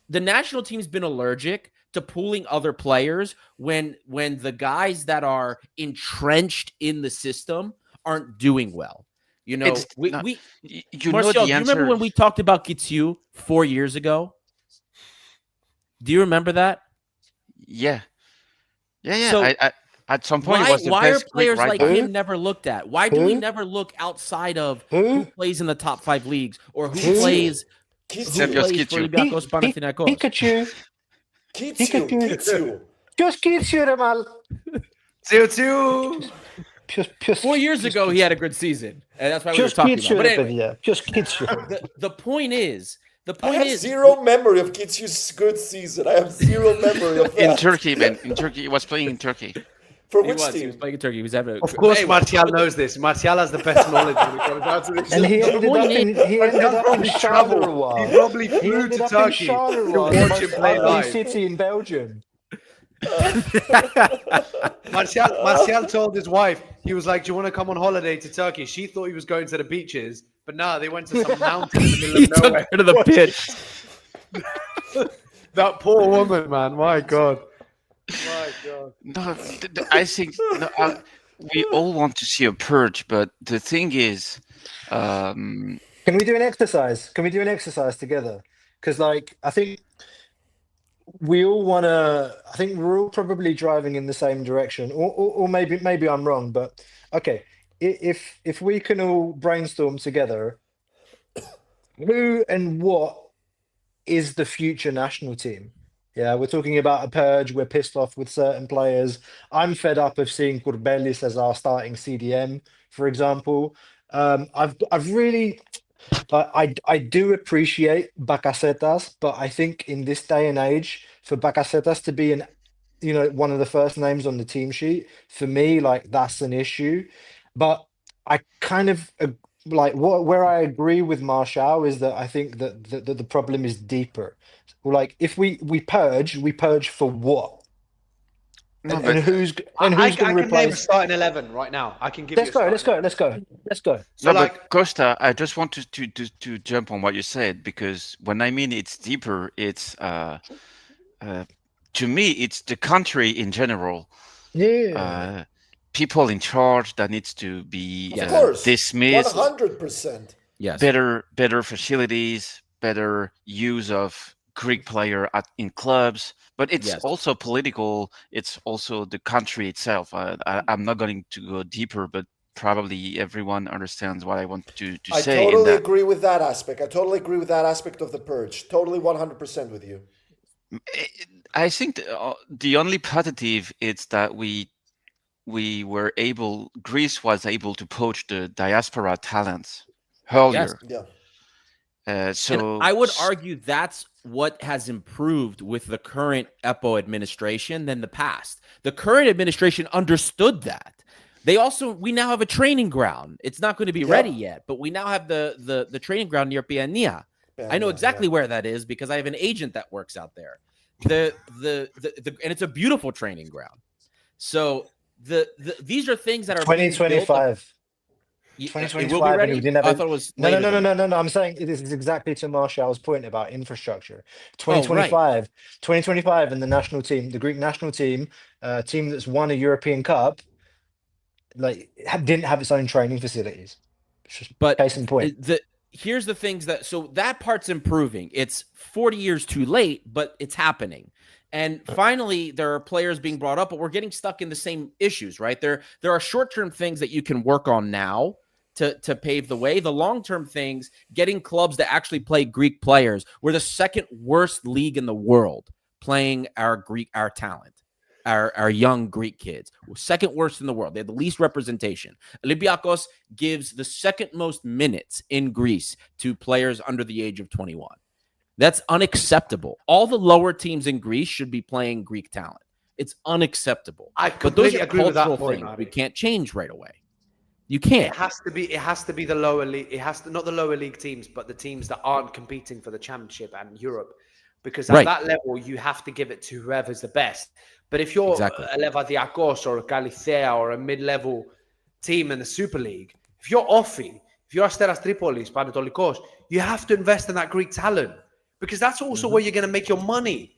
national team's been allergic to pooling other players when the guys that are entrenched in the system aren't doing well. You know, Marcel, do you remember when we talked about Kitsu 4 years ago? Do you remember that? Yeah. So at some point, it was the why are best players Greek like right back. him never looked at? Why do we never look outside of who plays in the top 5 leagues or who plays for Olympiacos Panathinaikos? Pikachu. Kitsu. Just Kitsu, Ramal. 2-2. 4 years ago, he had a good season, and that's why we were talking about. But anyway, just Kitsu. the point is, I have zero memory of Kitsu's good season. I have zero memory of that. In Turkey, man. In Turkey, he was playing in Turkey. For He which was team? playing in Turkey. He was having Of course, Martial knows this. Martial has the best knowledge when it comes down to this. And he ended up in Charleroi. He probably flew to Turkey to watch him play live. City in Belgium. Martial told his wife, he was like, do you want to come on holiday to Turkey? She thought he was going to the beaches, but no, they went to some mountain in the middle he of nowhere. took her to the pitch. That poor woman, man. My God. No, I think we all want to see a purge, but the thing is, Can we do an exercise? Can we do an exercise together? Because, like, I think we all want to. I think we're all probably driving in the same direction, or maybe I'm wrong. But okay, if we can all brainstorm together, who and what is the future national team? Yeah, we're talking about a purge. We're pissed off with certain players. I'm fed up of seeing Courbelis as our starting CDM, for example. I've really, I do appreciate Bakasetas, but I think in this day and age, for Bakasetas to be one of the first names on the team sheet, for me, like, that's an issue. But I kind of where I agree with Marshall is that I think that the problem is deeper. Like, if we purge for what? no, And who's going to I can name a replace? starting 11 right now. I can give Let's you go. a Let's starting go. 11. Let's go. So, no, like, but Costa, I just want to jump on what you said, because when I mean it's deeper, it's to me it's the country in general. Yeah. People in charge that needs to be Of course. dismissed. 100%. Yes. Better facilities, better use of Greek player in clubs, but it's Yes. also political. It's also the country itself. I'm not going to go deeper, but probably everyone understands what I want to I say. totally agree with that aspect. I totally agree with that aspect of the purge. Totally 100% with you. I think the only positive is that Greece was able to poach the diaspora talents earlier. Yeah. So And I would argue that's what has improved with the current EPO administration than the past. The current administration understood that. We now have a training ground. It's not going to be ready yet, but we now have the training ground near Piania. I know exactly where that is because I have an agent that works out there. And it's a beautiful training ground. So these are things that are 2025. 2025. 2025, It will be ready. and we didn't have I thought it was no. later than that. I'm saying it is exactly to Marshall's point about infrastructure. 2025, and the national team, the Greek national team, team that's won a European Cup, like, didn't have its own training facilities. It's just But case in point. here's the things so that part's improving. It's 40 years too late, but it's happening. And finally, there are players being brought up, but we're getting stuck in the same issues, right? There are short-term things that you can work on now to pave the way. The long-term things, getting clubs that actually play Greek players. We're the second worst league in the world playing our talent. Our young Greek kids. We're second worst in the world. They have the least representation. Olympiacos gives the second most minutes in Greece to players under the age of 21. That's unacceptable. All the lower teams in Greece should be playing Greek talent. It's unacceptable. I But those completely are agree with that cultural point, things Ari. we can't change right away. You can't. It has to be the lower league. It has to not the lower league teams, but the teams that aren't competing for the championship and Europe, because at that level you have to give it to whoever's the best. But if you're a Olympiacos or a Galicia or a mid-level team in the Super League, if you're Offi, if you're Asteras Tripolis, Panathinaikos, you have to invest in that Greek talent because that's also where you're going to make your money.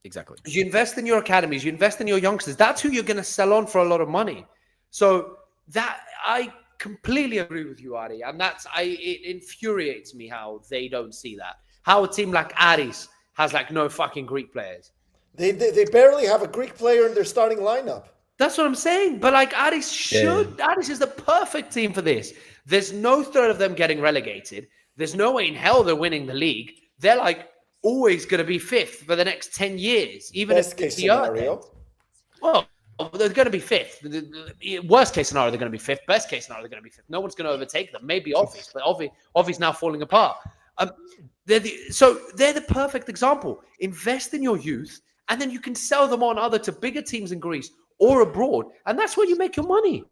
Exactly. You invest in your academies, you invest in your youngsters. That's who you're going to sell on for a lot of money. So that I completely agree with you, Ari, and it infuriates me how they don't see that. How a team like Aris has like no fucking Greek players. They barely have a Greek player in their starting lineup. That's what I'm saying. But like Aris should. Yeah. Aris is the perfect team for this. There's no threat of them getting relegated. There's no way in hell they're winning the league. They're like always going to be fifth for the next 10 years. Even Best if case scenario. Well, they're going to be fifth. Worst case scenario, they're going to be fifth. Best case scenario, they're going to be fifth. No one's going to overtake them. Maybe Offi's, but Offi's now falling apart. They're the perfect example. Invest in your youth, and then you can sell them on to bigger teams in Greece or abroad, and that's where you make your money.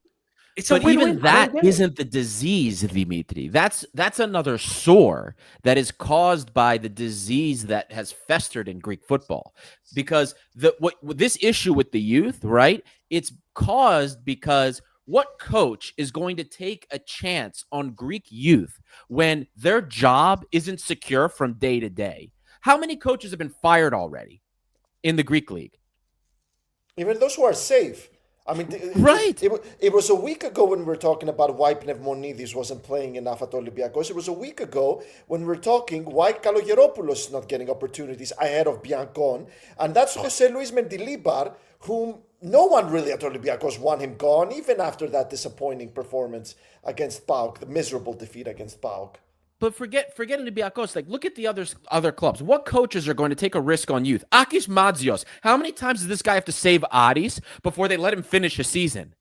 But even that isn't the disease, Dimitri. That's another sore that is caused by the disease that has festered in Greek football. Because this issue with the youth, right? It's caused because what coach is going to take a chance on Greek youth when their job isn't secure from day to day? How many coaches have been fired already in the Greek league? Even those who are safe. I mean, right. It was a week ago when we were talking about why Pneumonides wasn't playing enough at Olympiacos. It was a week ago when we were talking why Kalogeropoulos is not getting opportunities ahead of Biancon. And that's Jose Luis Mendilibar, whom no one really at Olympiacos want him gone, even after that disappointing performance against PAOK, the miserable defeat against PAOK. But forget Olympiacos. Like, look at the other clubs. What coaches are going to take a risk on youth? Akis Madzios. How many times does this guy have to save Aris before they let him finish a season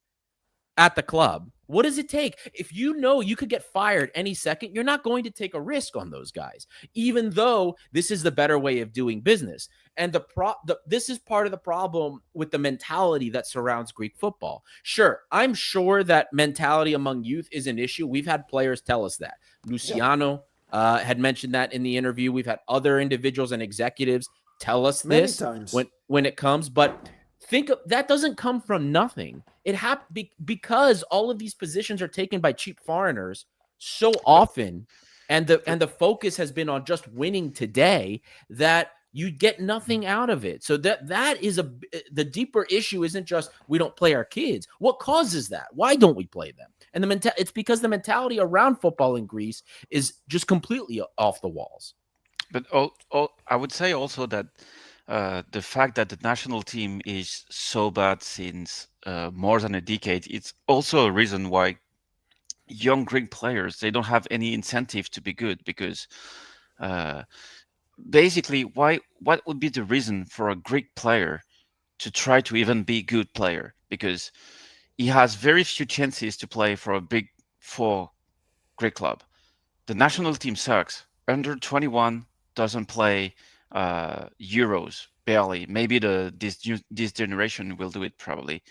at the club? What does it take? If you know you could get fired any second, you're not going to take a risk on those guys, even though this is the better way of doing business. And this is part of the problem with the mentality that surrounds Greek football. Sure, I'm sure that mentality among youth is an issue. We've had players tell us that. Luciano had mentioned that in the interview. We've had other individuals and executives tell us this when it comes, but think of, that doesn't come from nothing. It happened because all of these positions are taken by cheap foreigners so often, and the focus has been on just winning today, that you get nothing out of it. So that is the deeper issue isn't just we don't play our kids. What causes that? Why don't we play them? And it's because the mentality around football in Greece is just completely off the walls. But I would say also that the fact that the national team is so bad since more than a decade, it's also a reason why young Greek players, they don't have any incentive to be good, because basically what would be the reason for a Greek player to try to even be a good player? Because he has very few chances to play for a big four Greek club. The national team sucks. Under 21 doesn't play Euros, barely. Maybe this generation will do it probably.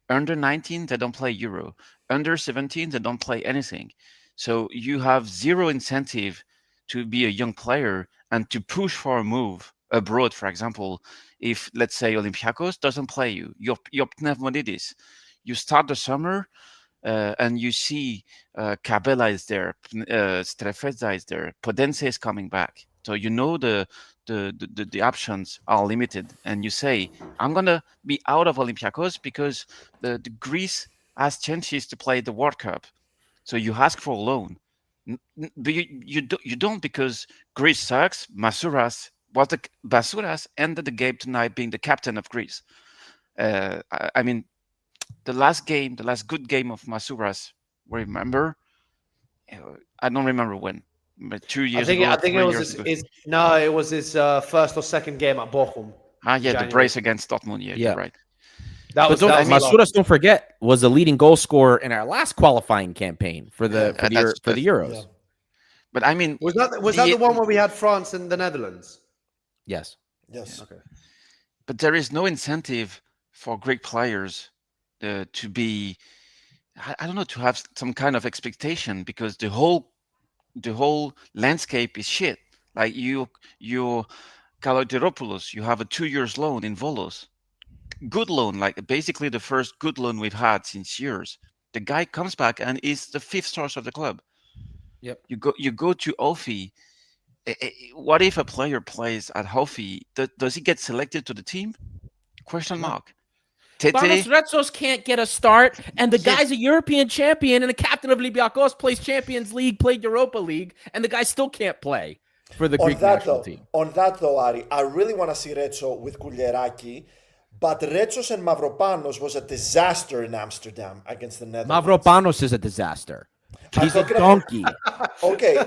Under 19, they don't play Euro. Under 17, they don't play anything. So you have zero incentive to be a young player and to push for a move abroad. For example, if let's say Olympiacos doesn't play you're Pneumonides. You start the summer and you see Cabela is there, Strefezza is there, Podense is coming back. So you know the options are limited, and you say, I'm gonna be out of Olympiacos because the Greece has chances to play the World Cup. So you ask for a loan. But you don't, because Greece sucks. Masouras ended the game tonight being the captain of Greece. I mean, the last good game of Masouras, remember? I don't remember when, but 2 years ago, I think it 3 was years ago. it was his first or second game at Bochum. Yeah, the January. brace against Dortmund. Yeah, Yeah. you're right. That was Masouras, don't forget, was the leading goal scorer in our last qualifying campaign for the Euros. Yeah. But I mean, was that the one where we had France and the Netherlands? Yes. Yes. Okay. But there is no incentive for Greek players to be, I don't know, to have some kind of expectation, because the whole landscape is shit. Like you Kaloteropoulos, you have a 2 years loan in Volos. Good loan, like basically the first good loan we've had since years. The guy comes back and is the fifth source of the club. Yep. You go to Ofi. What if a player plays at Hofi? Does he get selected to the team? Question mark. Barros Tete, Retsos can't get a start, and the guy's a European champion and a captain of Olympiacos, plays Champions League, played Europa League, and the guy still can't play for the Greek national team. On that though, Ari, I really want to see Retso with Kouliaraki, but Retsos and Mavropanos was a disaster in Amsterdam against the Netherlands. Mavropanos is a disaster. He's a donkey. Okay,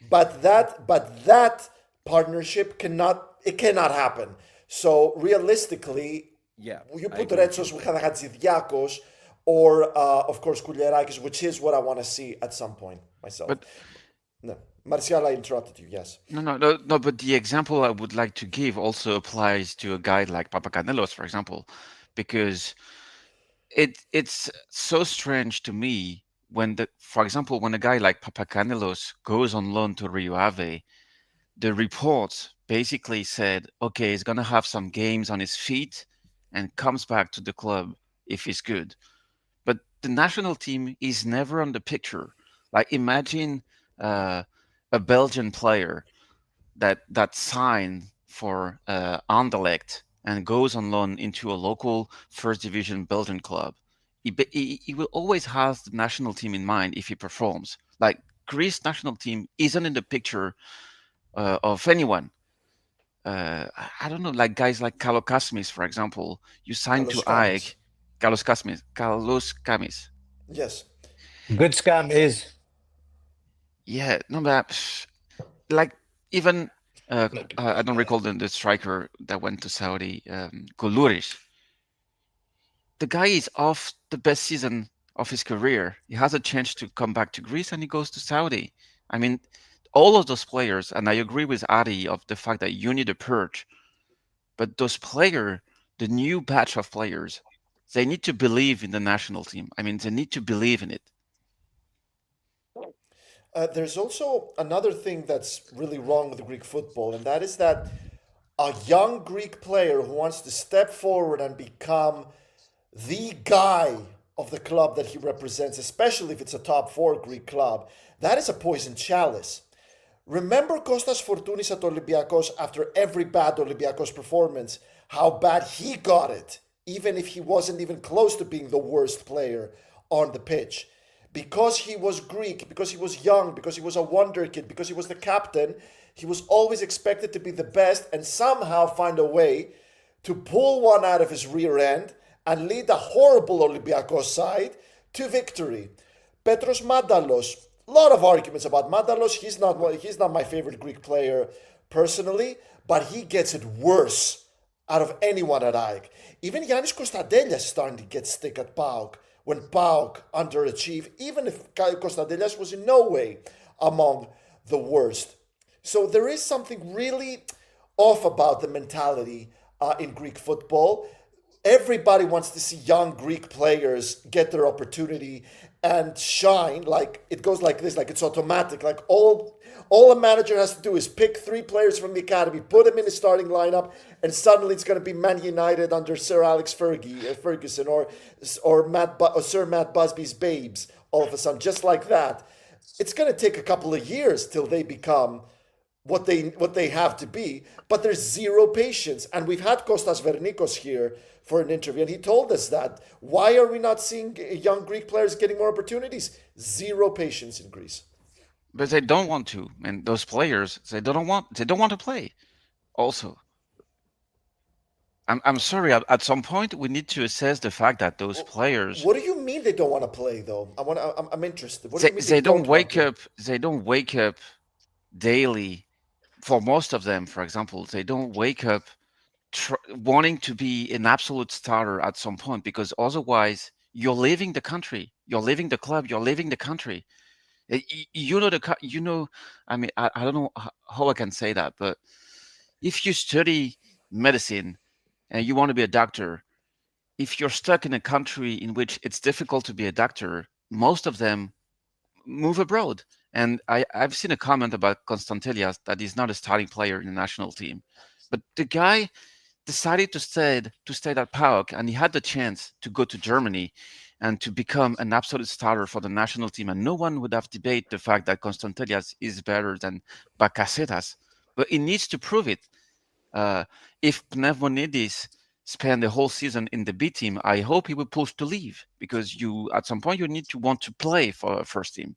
but that partnership cannot happen. So realistically, you put Retsos with Hatzidiakos or of course Kouliarakis, which is what I want to see at some point myself. But no, Martial, I interrupted you. Yes. No. But the example I would like to give also applies to a guy like Papacanelos, for example, because it's so strange to me for example, when a guy like Papacanelos goes on loan to Rio Ave, the reports basically said, okay, he's gonna have some games on his feet and comes back to the club if he's good. But the national team is never on the picture. Like, imagine a Belgian player that signed for Anderlecht and goes on loan into a local first division Belgian club. He will always have the national team in mind if he performs. Like, Greece national team isn't in the picture of anyone. I don't know, like guys like Kalos Kasmis, for example. You signed to AEK. Kalos Kamis. Yes. Good scam is. Yeah, no, but like even I don't recall the striker that went to Saudi, Koulouris. The guy is off the best season of his career. He has a chance to come back to Greece and he goes to Saudi. I mean, all of those players, and I agree with Adi of the fact that you need a purge, but those players, the new batch of players, they need to believe in the national team. I mean, they need to believe in it. There's also another thing that's really wrong with Greek football, and that is that a young Greek player who wants to step forward and become the guy of the club that he represents, especially if it's a top 4 Greek club, that is a poison chalice. Remember Kostas Fortounis at Olympiacos after every bad Olympiacos performance, how bad he got it, even if he wasn't even close to being the worst player on the pitch. Because he was Greek, because he was young, because he was a wonder kid, because he was the captain, he was always expected to be the best and somehow find a way to pull one out of his rear end and lead a horrible Olympiacos side to victory. Petros Mandalos, a lot of arguments about Mandalos. He's not my favorite Greek player personally, but he gets it worse out of anyone at AEK. Even Yannis Kostadelias is starting to get stick at PAOK when PAOK underachieved, even if Kostadelias was in no way among the worst. So there is something really off about the mentality in Greek football. Everybody wants to see young Greek players get their opportunity and shine. Like, it goes like this, like it's automatic. Like all a manager has to do is pick 3 players from the academy, put them in the starting lineup, and suddenly it's going to be Man United under Sir Alex Ferguson or Sir Matt Busby's Babes all of a sudden, just like that. It's going to take a couple of years till they become what they have to be, but there's zero patience. And we've had Kostas Vernikos here for an interview, and he told us that. Why are we not seeing young Greek players getting more opportunities? Zero patience in Greece. But they don't want to, and those players they don't want to play. Also, I'm sorry. At some point, we need to assess the fact that those players What do you mean they don't want to play though? I'm interested. What do you mean they don't wake want up. They don't wake up daily. For most of them, for example, they don't wake up wanting to be an absolute starter at some point, because otherwise you're leaving the country, you're leaving the club, you're leaving the country. You know, I mean, I don't know how I can say that, but if you study medicine and you want to be a doctor, if you're stuck in a country in which it's difficult to be a doctor, most of them move abroad. And I've seen a comment about Konstantelias that he's not a starting player in the national team, but the guy decided to stay at PAOK, and he had the chance to go to Germany and to become an absolute starter for the national team. And no one would have debated the fact that Konstantelias is better than Bakasetas, but he needs to prove it. If Pneumonides spend the whole season in the B team, I hope he will push to leave, because at some point you need to want to play for a first team.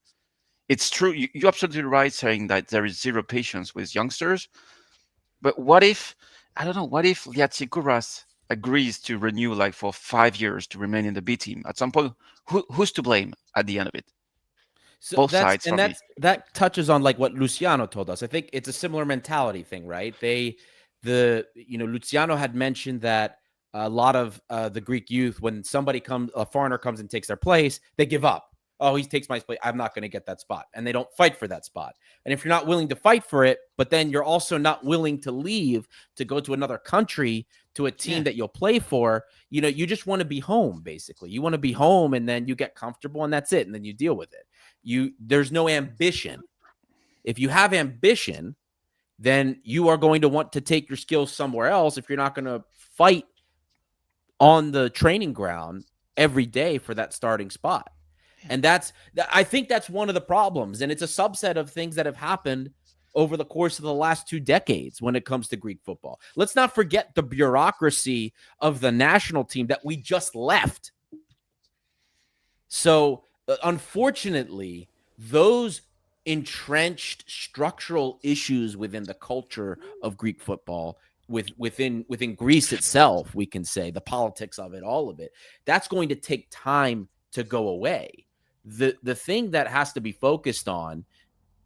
It's true. You're absolutely right saying that there is zero patience with youngsters. But what if, I don't know, what if Liatsikouras agrees to renew like for 5 years to remain in the B team? At some point, who's to blame at the end of it? So Both sides. That touches on like what Luciano told us. I think it's a similar mentality thing, right? Luciano had mentioned that a lot of the Greek youth, when a foreigner comes and takes their place, they give up. Oh, he takes my place. I'm not going to get that spot. And they don't fight for that spot. And if you're not willing to fight for it, but then you're also not willing to leave to go to another country, to a team that you'll play for, you just want to be home, basically. You want to be home, and then you get comfortable, and that's it. And then you deal with it. There's no ambition. If you have ambition, then you are going to want to take your skills somewhere else if you're not going to fight on the training ground every day for that starting spot. And I think that's one of the problems. And it's a subset of things that have happened over the course of the last 2 decades when it comes to Greek football. Let's not forget the bureaucracy of the national team that we just left. So, unfortunately, those entrenched structural issues within the culture of Greek football, within Greece itself, we can say, the politics of it, all of it, that's going to take time to go away. The thing that has to be focused on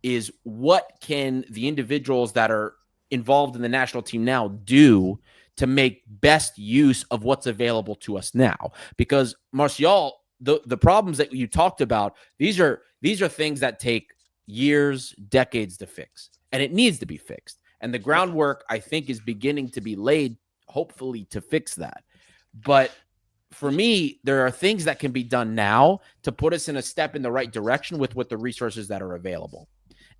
is what can the individuals that are involved in the national team now do to make best use of what's available to us now. Because Martial, the problems that you talked about, these are things that take years, decades to fix, and it needs to be fixed. And the groundwork, I think, is beginning to be laid, hopefully, to fix that. But for me, there are things that can be done now to put us in a step in the right direction with the resources that are available.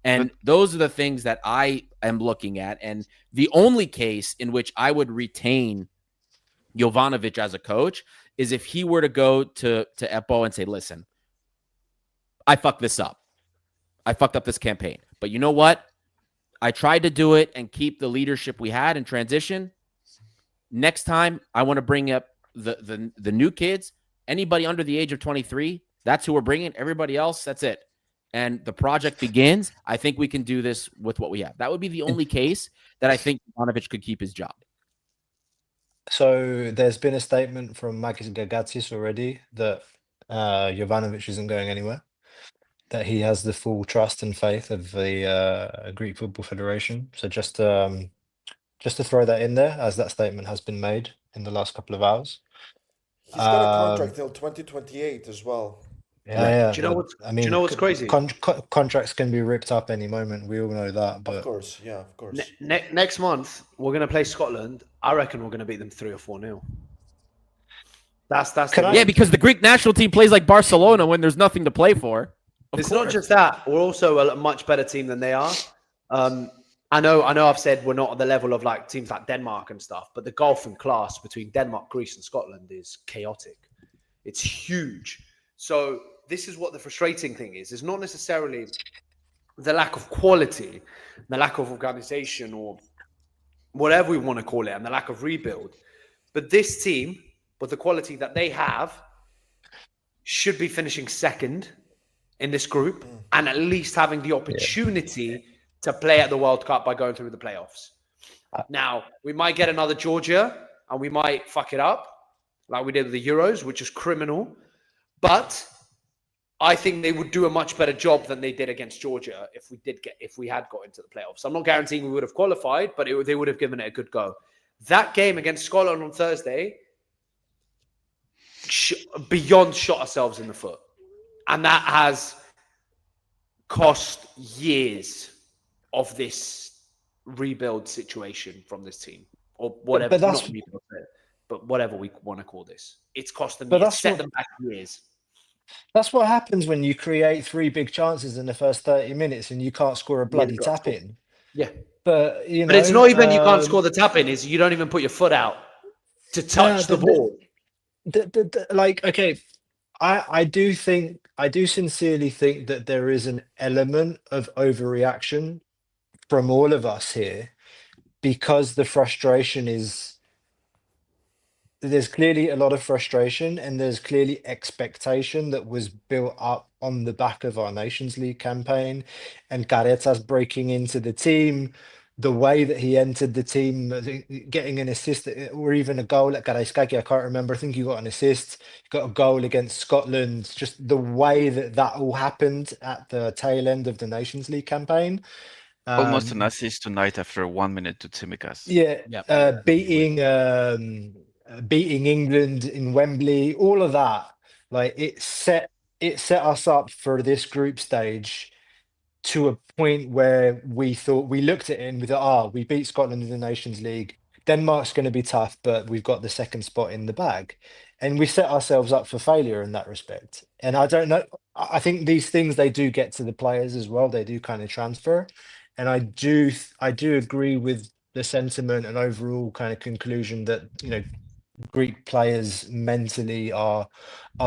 And those are the things that I am looking at. And the only case in which I would retain Jovanovic as a coach is if he were to go to Eppo and say, listen, I fucked this up. I fucked up this campaign. But you know what? I tried to do it and keep the leadership we had in transition. Next time, I want to bring up the new kids, anybody under the age of 23, that's who we're bringing. Everybody else, that's it. And the project begins. I think we can do this with what we have. That would be the only case that I think Jovanovic could keep his job. So there's been a statement from Makis Gagatsis already that Jovanovic isn't going anywhere, that he has the full trust and faith of the Greek Football Federation. So just to throw that in there, as that statement has been made in the last couple of hours. He's got a contract till 2028 as well. Yeah. Do you know what's crazy? Contracts can be ripped up any moment. We all know that. But of course. Next month we're going to play Scotland. I reckon we're going to beat them 3 or 4-0. Because the Greek national team plays like Barcelona when there's nothing to play for. It's not just that. We're also a much better team than they are. I know I've said we're not at the level of like teams like Denmark and stuff, but the gulf in class between Denmark, Greece, and Scotland is chaotic. It's huge. So this is what the frustrating thing is. It's not necessarily the lack of quality, the lack of organization, or whatever we want to call it, and the lack of rebuild. But this team, with the quality that they have, should be finishing second in this group and at least having the opportunity to play at the World Cup by going through the playoffs. Now, we might get another Georgia and we might fuck it up like we did with the Euros, which is criminal. But I think they would do a much better job than they did against Georgia if we had got into the playoffs. I'm not guaranteeing we would have qualified, but they would have given it a good go. That game against Scotland on Thursday, beyond shot ourselves in the foot. And that has cost years of this rebuild situation from this team, or whatever. Not rebuild, but whatever we want to call this. It's cost them years, set them back years. That's what happens when you create 3 big chances in the first 30 minutes and you can't score a bloody tap in. Yeah. But it's not even you can't score the tap in, is you don't even put your foot out to touch the ball. I do sincerely think that there is an element of overreaction from all of us here, because the frustration is, there's clearly a lot of frustration and there's clearly expectation that was built up on the back of our Nations League campaign and Caretas breaking into the team, the way that he entered the team, getting an assist or even a goal at Karaiskaki. I can't remember. I think he got an assist, got a goal against Scotland. Just the way that all happened at the tail end of the Nations League campaign. Almost an assist tonight after 1 minute to Tsimikas. Yeah, beating England in Wembley, all of that, like it set us up for this group stage to a point where we looked at it and we thought, we beat Scotland in the Nations League. Denmark's going to be tough, but we've got the second spot in the bag. And we set ourselves up for failure in that respect. And I don't know, I think these things, they do get to the players as well. They do kind of transfer. And I do agree with the sentiment and overall kind of conclusion that, Greek players mentally are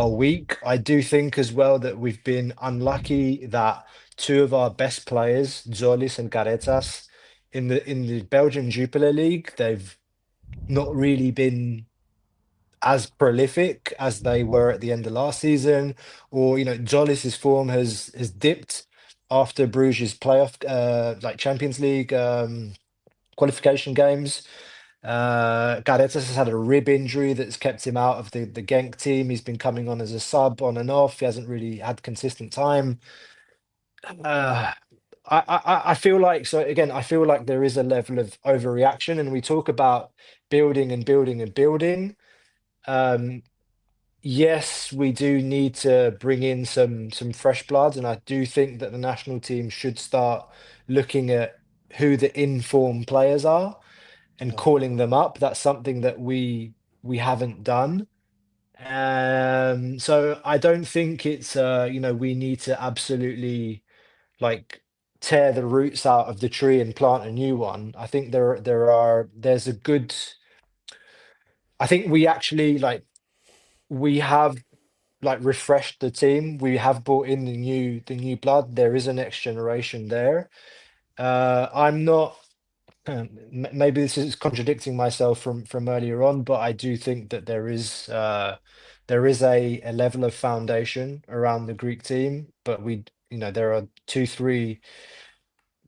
weak. I do think as well that we've been unlucky that 2 of our best players, Zolis and Caretas, in the Belgian Jupiler League, they've not really been as prolific as they were at the end of last season. Or, Zolis's form has dipped after Bruges' playoff, Champions League qualification games. Caretas has had a rib injury that's kept him out of the Genk team. He's been coming on as a sub on and off. He hasn't really had consistent time. I feel like, I feel like there is a level of overreaction, and we talk about building and building and building. Yes, we do need to bring in some fresh blood, and I do think that the national team should start looking at who the informed players are and calling them up. That's something that we haven't done. So I don't think it's we need to absolutely tear the roots out of the tree and plant a new one. I think there's a good, I think we actually we have refreshed the team. We have brought in the new blood. There is a next generation there. I'm not, maybe this is contradicting myself from earlier on, but I do think that there is a level of foundation around the Greek team, but there are two, three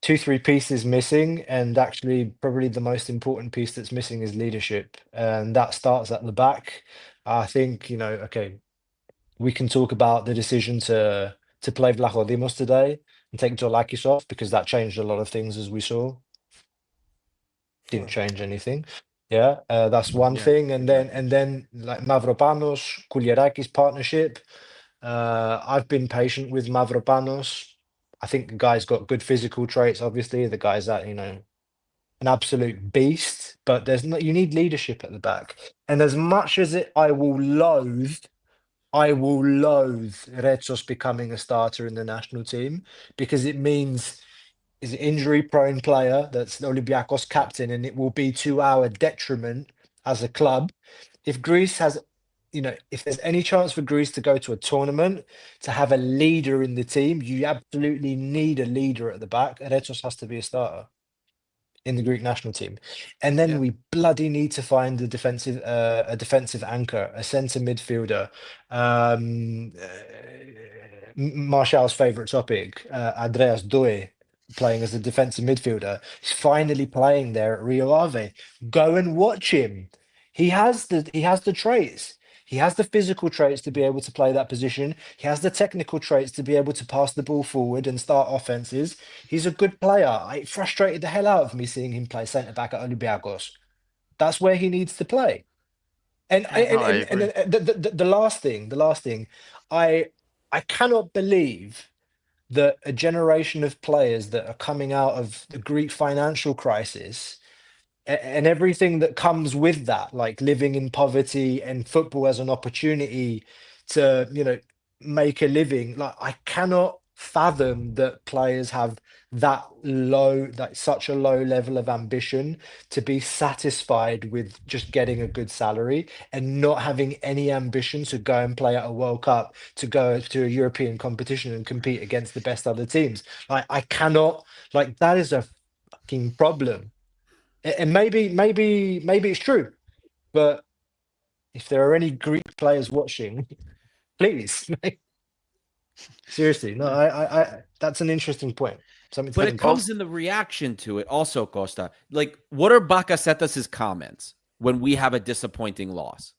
pieces missing, and actually probably the most important piece that's missing is leadership, and that starts at the back. I think, okay, we can talk about the decision to play Vlachodimos today and take Jolakis off, because that changed a lot of things, as we saw. Didn't change anything. That's one thing. And then Mavropanos, Kouliarakis partnership. I've been patient with Mavropanos. I think the guy's got good physical traits. Obviously, the guy's an absolute beast, but you need leadership at the back. And as much as I will loathe Retsos becoming a starter in the national team, because it means is an injury-prone player that's the Olympiacos captain, and it will be to our detriment as a club. If Greece has, if there's any chance for Greece to go to a tournament, to have a leader in the team, you absolutely need a leader at the back. Retsos has to be a starter in the Greek national team. And then we bloody need to find a defensive anchor, a centre midfielder. Martial's favourite topic, Andreas Doi, playing as a defensive midfielder, is finally playing there at Rio Ave. Go and watch him. He has the traits. He has the physical traits to be able to play that position. He has the technical traits to be able to pass the ball forward and start offenses. He's a good player. It frustrated the hell out of me seeing him play centre back at Olympiacos. That's where he needs to play. And No, I and agree. the last thing, I I cannot believe that a generation of players that are coming out of the Greek financial crisis and everything that comes with that, like living in poverty and football as an opportunity to, make a living. Like, I cannot fathom that players have that low, like such a low level of ambition to be satisfied with just getting a good salary and not having any ambition to go and play at a World Cup, to go to a European competition and compete against the best other teams. Like, I cannot, like, that is a fucking problem. And maybe it's true, but if there are any Greek players watching, please, seriously, no, I that's an interesting point. Something to But think it about. comes in the reaction to it also, Costa. Like, what are Bakasetas' comments when we have a disappointing loss?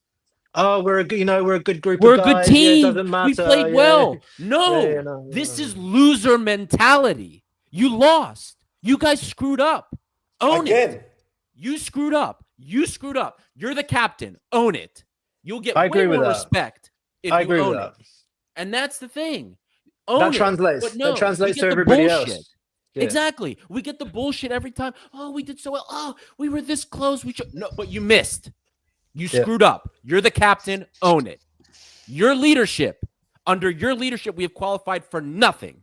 Oh, we're a good group We're of a good guys. Yeah, it team. doesn't We matter. played Yeah, well. yeah, No, no, this no. is loser mentality. You lost. You guys screwed up. Own it. Again, You screwed up. You screwed up. You're the captain. Own it. You'll get I way agree with more that. respect if I you agree with own that. it. And that's the thing. That Own it. translates. But That no, we translates get to the everybody bullshit. else. Yeah. Exactly. We get the bullshit every time. Oh, we did so well. Oh, we were this close. We should. No, but you missed. You Yeah. screwed up. You're the captain. Own it. Your leadership. Under your leadership, we have qualified for nothing.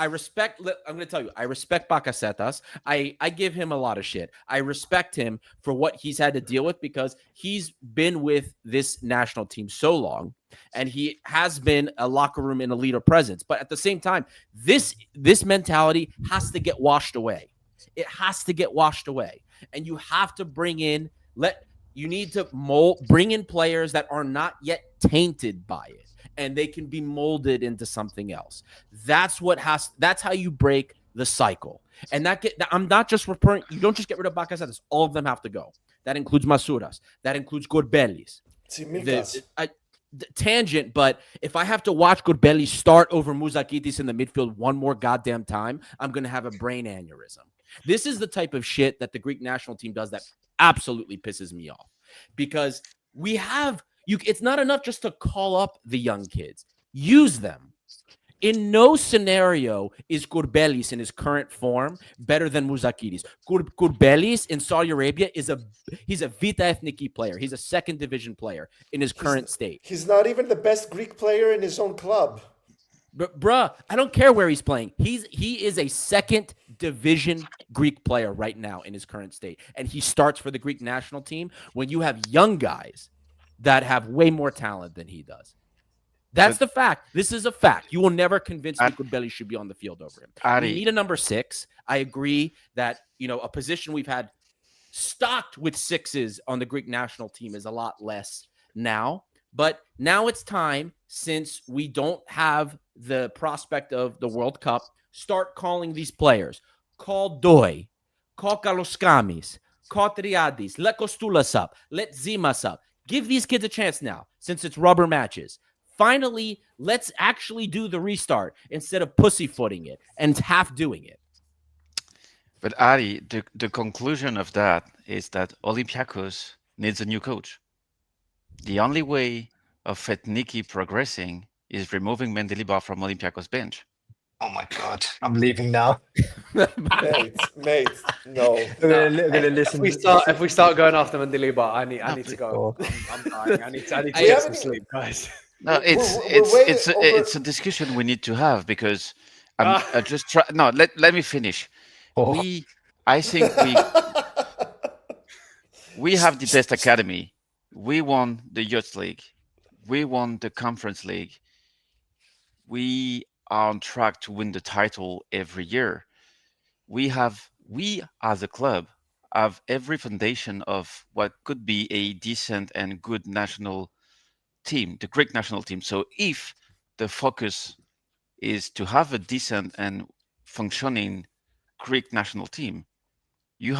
I'm going to tell you, I respect Bakasetas. I give him a lot of shit. I respect him for what he's had to deal with because he's been with this national team so long and he has been a locker room and a leader presence. But at the same time, this mentality has to get washed away. It has to get washed away. And you have to bring in bring in players that are not yet tainted by it. And they can be molded into something else. That's how you break the cycle. And I'm not just referring, you don't just get rid of Bakasetas. All of them have to go. That includes Masouras. That includes Gorbelis. Tsimikas. Tangent, but if I have to watch Gorbelis start over Mouzakidis in the midfield one more goddamn time, I'm going to have a brain aneurysm. This is the type of shit that the Greek national team does that absolutely pisses me off. Because it's not enough just to call up the young kids. Use them. In no scenario is Gorbelis in his current form better than Mouzakidis. Gorbelis in Saudi Arabia he's a Vita Ethniki player. He's a second division player in his current state. He's not even the best Greek player in his own club. But bruh, I don't care where he's playing. He is a second division Greek player right now in his current state. And he starts for the Greek national team when you have young guys that have way more talent than he does. That's the fact. This is a fact. You will never convince me Gorbelis should be on the field over him. We need a number 6. I agree that, a position we've had stocked with 6s on the Greek national team is a lot less now. But now it's time, since we don't have the prospect of the World Cup, start calling these players. Call Doi. Call Kaloskamis. Call Triadis. Let Kostulas up. Let Zimas up. Give these kids a chance now, since it's rubber matches. Finally, let's actually do the restart instead of pussyfooting it and half doing it. But Ari, the conclusion of that is that Olympiacos needs a new coach. The only way of Ethniki progressing is removing Mendilibar from Olympiacos bench. Oh my God, I'm leaving now. Mate, no. I'm gonna listen. If we start going after Mendilibar, I need to go. Oh. I'm dying. I need to We get some haven't- sleep, guys. No, it's a discussion we need to have because I just try. No, let me finish. Oh. I think we have the best academy. We won the Youth League. We won the Conference League. We are on track to win the title every year. We as a club have every foundation of what could be a decent and good national team, the Greek national team. So if the focus is to have a decent and functioning Greek national team. You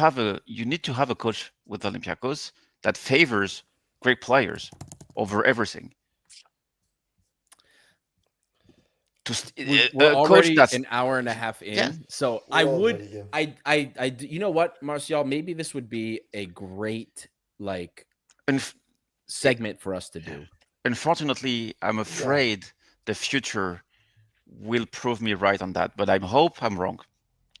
need to have a coach with Olympiacos that favors Greek players over everything. We're A coach already that's an hour and a half in. yeah. So We're I would, already, you know what, Martial, maybe this would be a great like Unf- segment for us to do. Unfortunately, I'm afraid the future will prove me right on that, but I hope I'm wrong.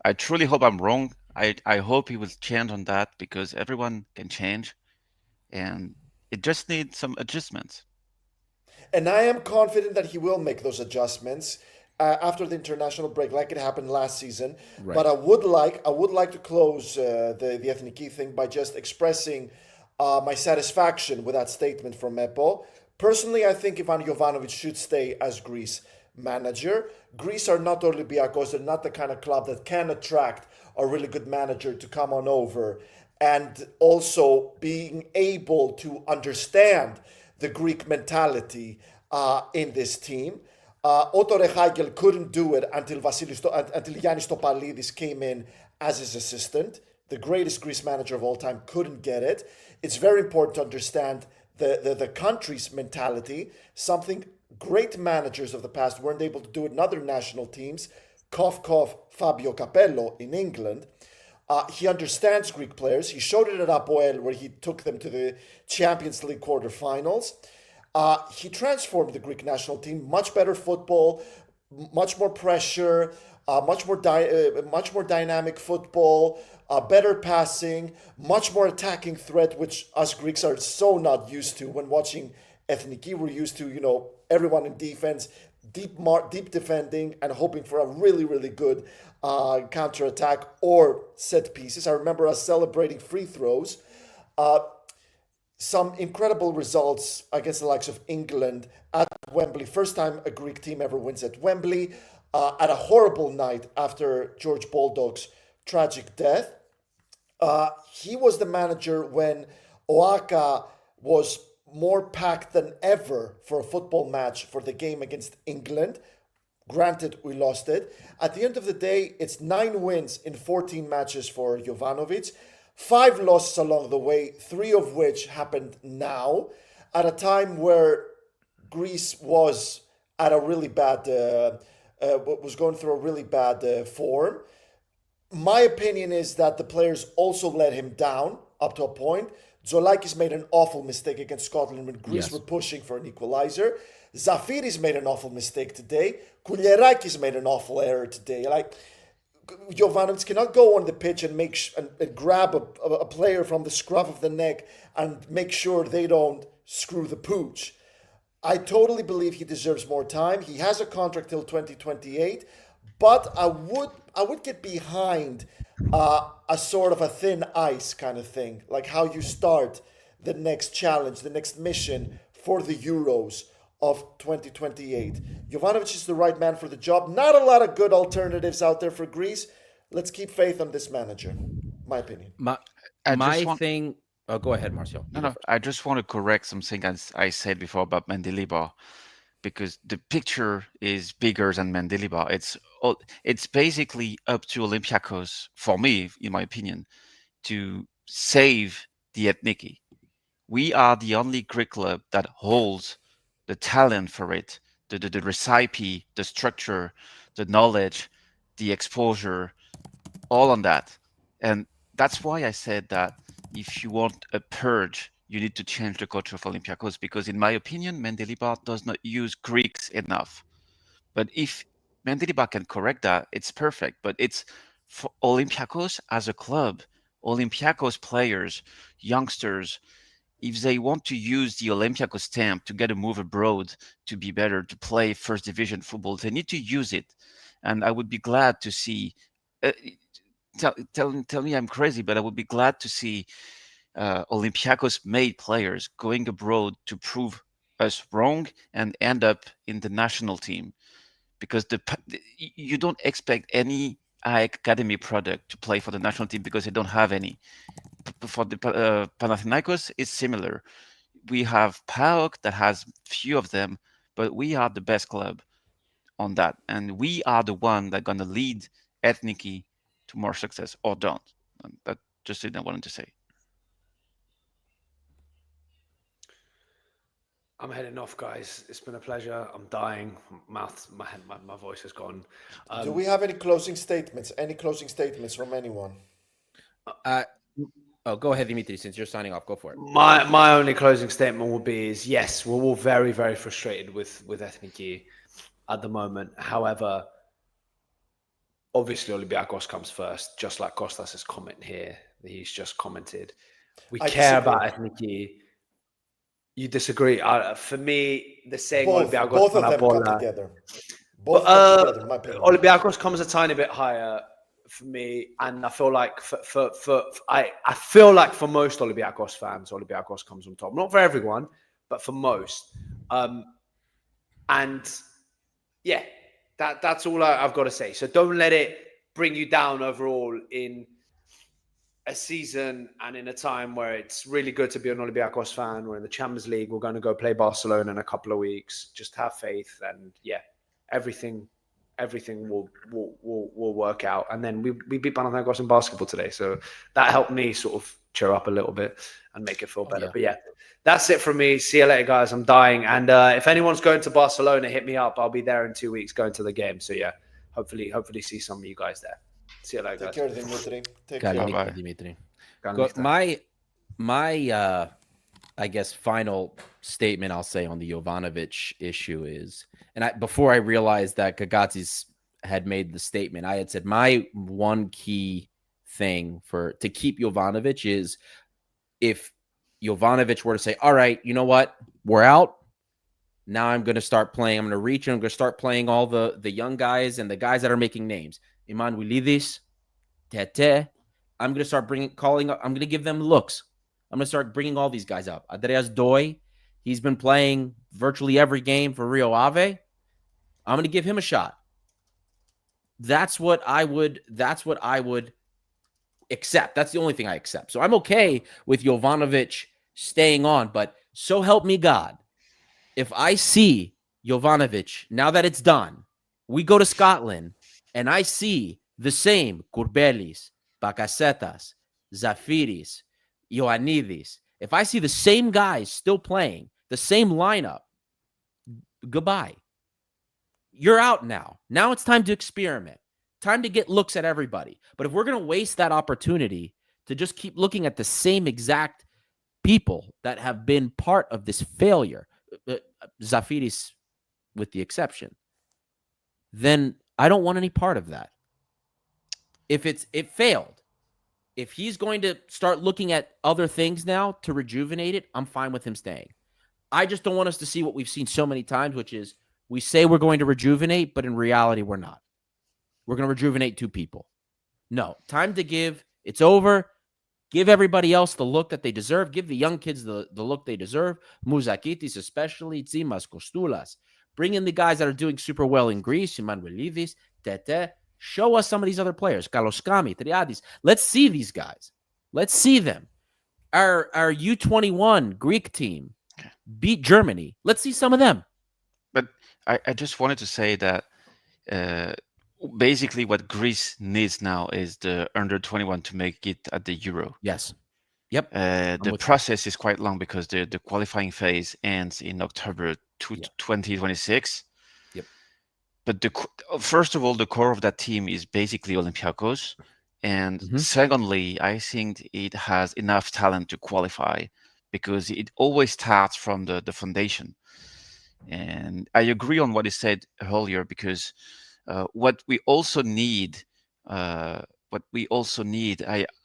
I truly hope I'm wrong. I hope he will change on that because everyone can change and it just needs some adjustments. and I am confident that he will make those adjustments after the international break, like it happened last season. Right. But I would like to close the Ethniki thing by just expressing my satisfaction with that statement from Epo. Personally, I think Ivan Jovanovic should stay as Greece manager. Greece are not Olympiacos; they're not the kind of club that can attract a really good manager to come on over, and also being able to understand the Greek mentality in this team. Otto Rehagel couldn't do it until Yannis Topalidis came in as his assistant. The greatest Greece manager of all time couldn't get it. It's very important to understand the country's mentality, something great managers of the past weren't able to do it in other national teams. Cough, cough, Fabio Capello in England. He understands Greek players. He showed it at Apoel, where he took them to the Champions League quarterfinals. He transformed the Greek national team. Much better football, much more pressure, much more dynamic football, better passing, much more attacking threat, which us Greeks are so not used to when watching Ethniki. We're used to, everyone in defense, deep defending, and hoping for a really, really good counter attack or set pieces. I remember us celebrating free throws. Some incredible results against the likes of England at Wembley. First time a Greek team ever wins at Wembley. At a horrible night after George Baldock's tragic death. He was the manager when Oaka was more packed than ever for a football match for the game against England. Granted, we lost it. At the end of the day, it's 9 wins in 14 matches for Jovanovic. 5 losses along the way, 3 of which happened now, at a time where Greece was at a really bad, was going through a really bad form. My opinion is that the players also let him down up to a point. Zolakis made an awful mistake against Scotland when Greece were pushing for an equalizer. Zafiris made an awful mistake today. Kouliarakis made an awful error today. Like, Jovanovic cannot go on the pitch and and grab a player from the scruff of the neck and make sure they don't screw the pooch. I totally believe he deserves more time. He has a contract till 2028, but I would get behind a sort of a thin ice kind of thing, like how you start the next challenge, the next mission for the Euros of 2028. Jovanovic is the right man for the job. Not a lot of good alternatives out there for Greece. Let's keep faith on this manager, my opinion. Thing. Oh, go ahead, Marcel. No. I just want to correct something as I said before about Mendilibar, because the picture is bigger than Mendilibar. It's basically up to Olympiacos, for me, in my opinion, to save the Ethniki. We are the only Greek club that holds the talent for it, the recipe, the structure, the knowledge, the exposure, all on that. And that's why I said that if you want a purge, you need to change the culture of Olympiacos, because in my opinion, Mendilibar does not use Greeks enough. But if Mendilibar can correct that, it's perfect. But it's for Olympiacos as a club, Olympiacos players, youngsters, if they want to use the Olympiacos stamp to get a move abroad, to be better, to play first division football, they need to use it. And I would be glad to see, tell me I'm crazy, but I would be glad to see Olympiacos made players going abroad to prove us wrong and end up in the national team. Because you don't expect any academy product to play for the national team because they don't have any. For the Panathinaikos, it's similar. We have PAOK that has few of them, but we are the best club. on that, and we are the one that gonna lead Ethniki to more success or don't. And that just thing I wanted to say. I'm heading off, guys. It's been a pleasure. I'm dying. My voice is gone. Do we have any closing statements? Any closing statements from anyone? Oh, go ahead, Dimitri. Since you're signing off, go for it. My only closing statement will be is yes, we're all very, very frustrated with Ethniki at the moment. However, obviously Olympiacos comes first, just like Kostas' comment here. He's just commented. We I care disagree. about Ethniki. You disagree? For me, the saying Both Olympiacos of them come Panabola. together. Both come together, in my opinion. Olympiacos comes a tiny bit higher for me, and I feel like I feel like for most Olympiacos fans, Olympiacos comes on top. Not for everyone, but for most. And yeah, that's all I've got to say. So don't let it bring you down overall in a season and in a time where it's really good to be an Olympiacos fan. We're in the Champions League. We're going to go play Barcelona in a couple of weeks. Just have faith, and yeah, everything will work out. And then we beat Panathinaikos in basketball today, so that helped me sort of cheer up a little bit and make it feel better. Yeah. But yeah, that's it from me. See you later, guys. I'm dying. And if anyone's going to Barcelona, hit me up. I'll be there in 2 weeks going to the game. So yeah, hopefully see some of you guys there. See you later, Take guys. care, Dimitri. Take Got care. it, Bye-bye. Dimitri. Got My I guess final statement I'll say on the Jovanovic issue is, and before I realized that Gagatzis had made the statement, I had said my one key thing to keep Jovanovic is if Jovanovic were to say, all right, you know what, we're out. Now I'm going to start playing. I'm going to reach and I'm going to start playing all the young guys and the guys that are making names. Emanuelidis, Tete. I'm going to start calling up. I'm going to give them looks. I'm going to start bringing all these guys up. Andreas Doi, he's been playing virtually every game for Rio Ave. I'm going to give him a shot. That's what I would accept. That's the only thing I accept. So I'm okay with Jovanovic staying on, but so help me God, if I see Jovanovic, now that it's done, we go to Scotland and I see the same Courbelis, Bakasetas, Zafiris, Ioannidis, if I see the same guys still playing, the same lineup, goodbye. You're out now. Now it's time to experiment. Time to get looks at everybody. But if we're going to waste that opportunity to just keep looking at the same exact people that have been part of this failure, Zafiris with the exception, then I don't want any part of that. If it failed, if he's going to start looking at other things now to rejuvenate it, I'm fine with him staying. I just don't want us to see what we've seen so many times, which is we say we're going to rejuvenate, but in reality, we're not. We're going to rejuvenate two people. No, time to give. It's over. Give everybody else the look that they deserve. Give the young kids the look they deserve. Mouzakitis especially, Tsimas, Kostulas. Bring in the guys that are doing super well in Greece, Emanuelidis, Tete. Show us some of these other players, Kaloskami, Triadis. Let's see these guys. Let's see them. Our U21 Greek team beat Germany. Let's see some of them. But I just wanted to say that basically what Greece needs now is the under 21 to make it at the Euro. Yes. Yep. The process is quite long because the qualifying phase ends in October 2026. Yep. But first of all, the core of that team is basically Olympiacos. And secondly, I think it has enough talent to qualify because it always starts from the foundation. And I agree on what he said earlier because what we also need, I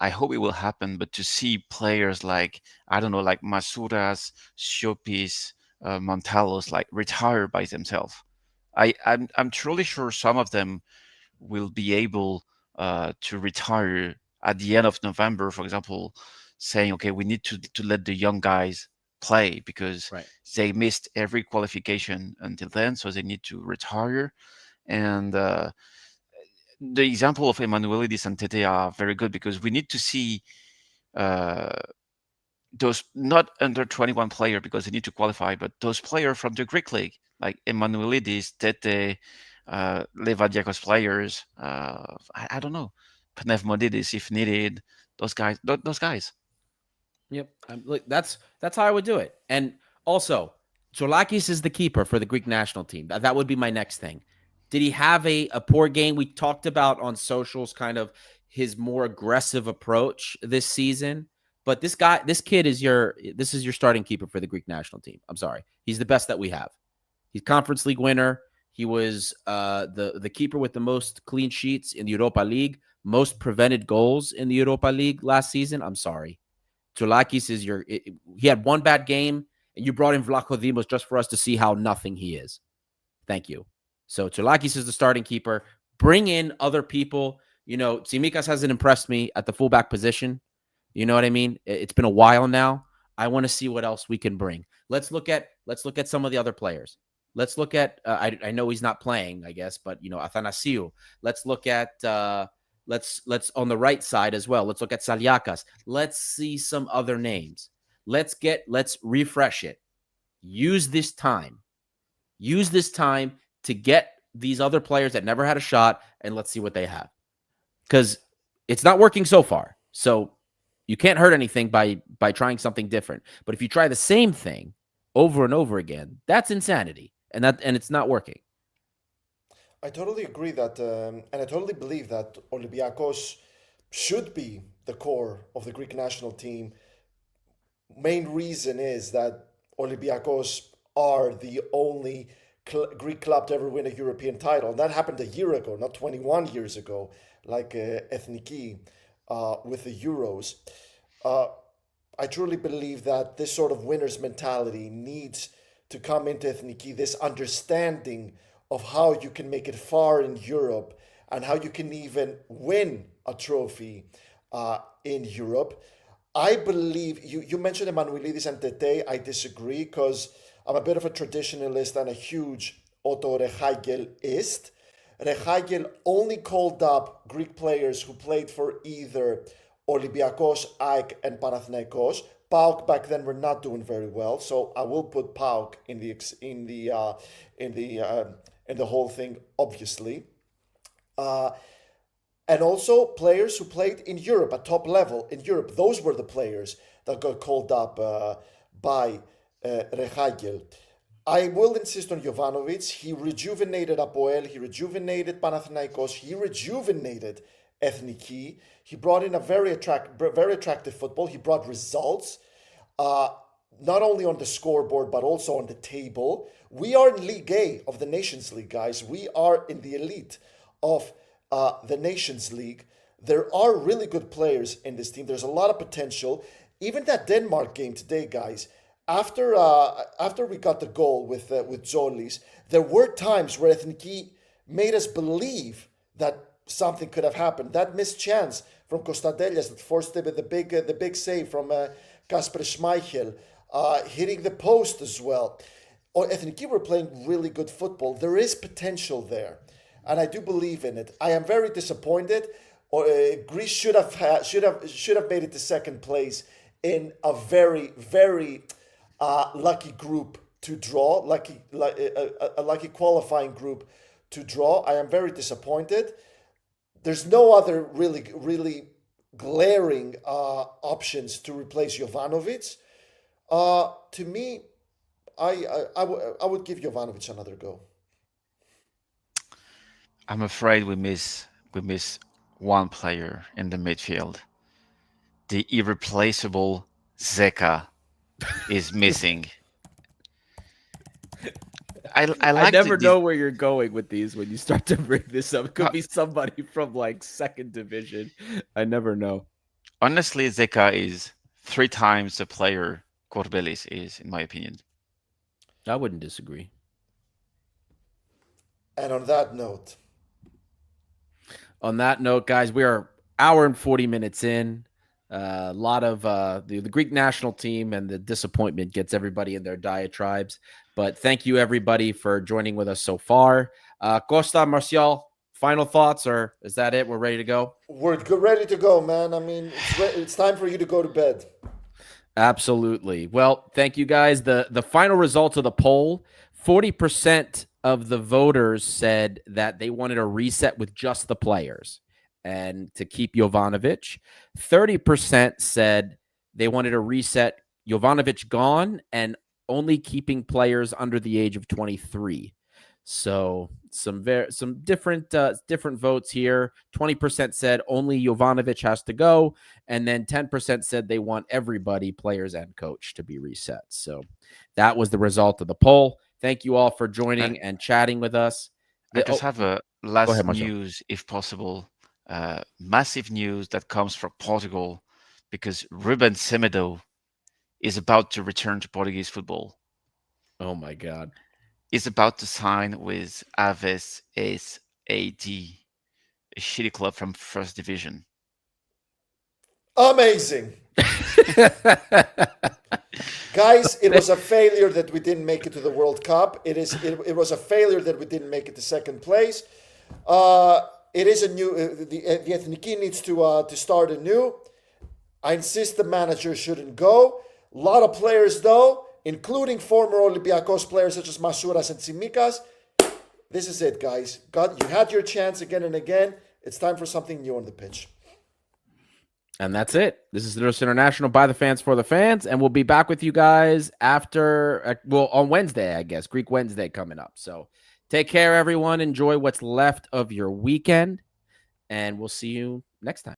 hope it will happen, but to see players like, I don't know, like Masuras, Siopis, Montalos, like retire by themselves. I'm truly sure some of them will be able to retire at the end of November, for example, saying, okay, we need to let the young guys play because they missed every qualification until then, so they need to retire. And the example of Emanuelidis and Tete are very good because we need to see those not under 21 player because they need to qualify, but those players from the Greek league like Emanuelidis, Tete, Olympiacos players. I don't know. Panathinaikos if needed. Those guys. Those guys. Yep. That's how I would do it. And also, Tsolakis is the keeper for the Greek national team. That would be my next thing. Did he have a poor game? We talked about on socials kind of his more aggressive approach this season. But this kid is your starting keeper for the Greek national team. I'm sorry. He's the best that we have. He's Conference League winner. He was the keeper with the most clean sheets in the Europa League, most prevented goals in the Europa League last season. I'm sorry. Tsolakis is he had one bad game, and you brought in Vlachodimos just for us to see how nothing he is. Thank you. So Tsolakis is the starting keeper. Bring in other people. Tsimikas hasn't impressed me at the fullback position. You know what I mean? It's been a while now. I want to see what else we can bring. Let's look at some of the other players. Let's look at I know he's not playing, I guess, but Athanasiou. Let's look at let's on the right side as well. Let's look at Saliakas. Let's see some other names. Let's refresh it. Use this time to get these other players that never had a shot, and let's see what they have. Because it's not working so far. So you can't hurt anything by trying something different. But if you try the same thing over and over again, that's insanity. And it's not working. I totally agree that, and I totally believe that Olympiacos should be the core of the Greek national team. Main reason is that Olympiacos are the only Greek club to ever win a European title. And that happened a year ago, not 21 years ago, like Ethniki with the Euros. I truly believe that this sort of winner's mentality needs to come into Ethniki, this understanding of how you can make it far in Europe and how you can even win a trophy in Europe. I believe, you mentioned Emanuelidis and Tete. I disagree because I'm a bit of a traditionalist and a huge Otto Rehagel-ist. Rehagel only called up Greek players who played for either Olympiacos, AEK, and Panathinaikos. PAOK back then were not doing very well, so I will put PAOK in the whole thing, obviously. And also players who played in Europe at top level in Europe. Those were the players that got called up by Rehagel. I will insist on Jovanovic. He rejuvenated Apoel. He rejuvenated Panathinaikos. He rejuvenated Ethniki. He brought in a very attractive football. He brought results, not only on the scoreboard, but also on the table. We are in League A of the Nations League, guys. We are in the elite of the Nations League. There are really good players in this team. There's a lot of potential. Even that Denmark game today, guys, after we got the goal with Zolis, there were times where Ethniki made us believe that something could have happened. That missed chance from Kostadelias that forced the big save from Kasper Schmeichel, hitting the post as well. Ethniki were playing really good football. There is potential there, and I do believe in it. I am very disappointed. Greece should have made it to second place in a very, very lucky group to draw, a lucky qualifying group to draw. I am very disappointed. There's no other really glaring options to replace Jovanovic. To me, I would give Jovanovic another go. I'm afraid we miss one player in the midfield. The irreplaceable Zeka is missing. I never know where you're going with these when you start to bring this up. It could be somebody from like second division. I never know. Honestly, Zeka is 3 times the player Corbelis is, in my opinion. I wouldn't disagree. And on that note, guys, we are hour and 40 minutes in. A lot of the Greek national team and the disappointment gets everybody in their diatribes. But thank you, everybody, for joining with us so far. Costa, Martial, final thoughts, or is that it? We're ready to go? We're ready to go, man. I mean, it's time for you to go to bed. Absolutely. Well, thank you, guys. The final results of the poll, 40% of the voters said that they wanted a reset with just the players and to keep Jovanovic. 30% said they wanted a reset, Jovanovic gone, and only keeping players under the age of 23. So some different votes here. 20% said only Jovanovic has to go, and then 10% said they want everybody, players and coach, to be reset. So that was the result of the poll. Thank you all for joining and chatting with us. I just have a last ahead, Marcel. news, if possible. Massive news that comes from Portugal, because Ruben Semedo is about to return to Portuguese football. Oh my God. Is about to sign with Aves SAD, a shitty club from first division. Amazing. Guys, it was a failure that we didn't make it to the World Cup. It was a failure that we didn't make it to second place. It is a new. The Ethniki needs to start anew. I insist the manager shouldn't go. A lot of players, though, including former Olympiacos players such as Masouras and Tsimikas. This is it, guys. You had your chance again and again. It's time for something new on the pitch. And that's it. This is Thrillos International, by the fans, for the fans. And we'll be back with you guys after, on Wednesday, I guess. Greek Wednesday coming up. So take care, everyone. Enjoy what's left of your weekend. And we'll see you next time.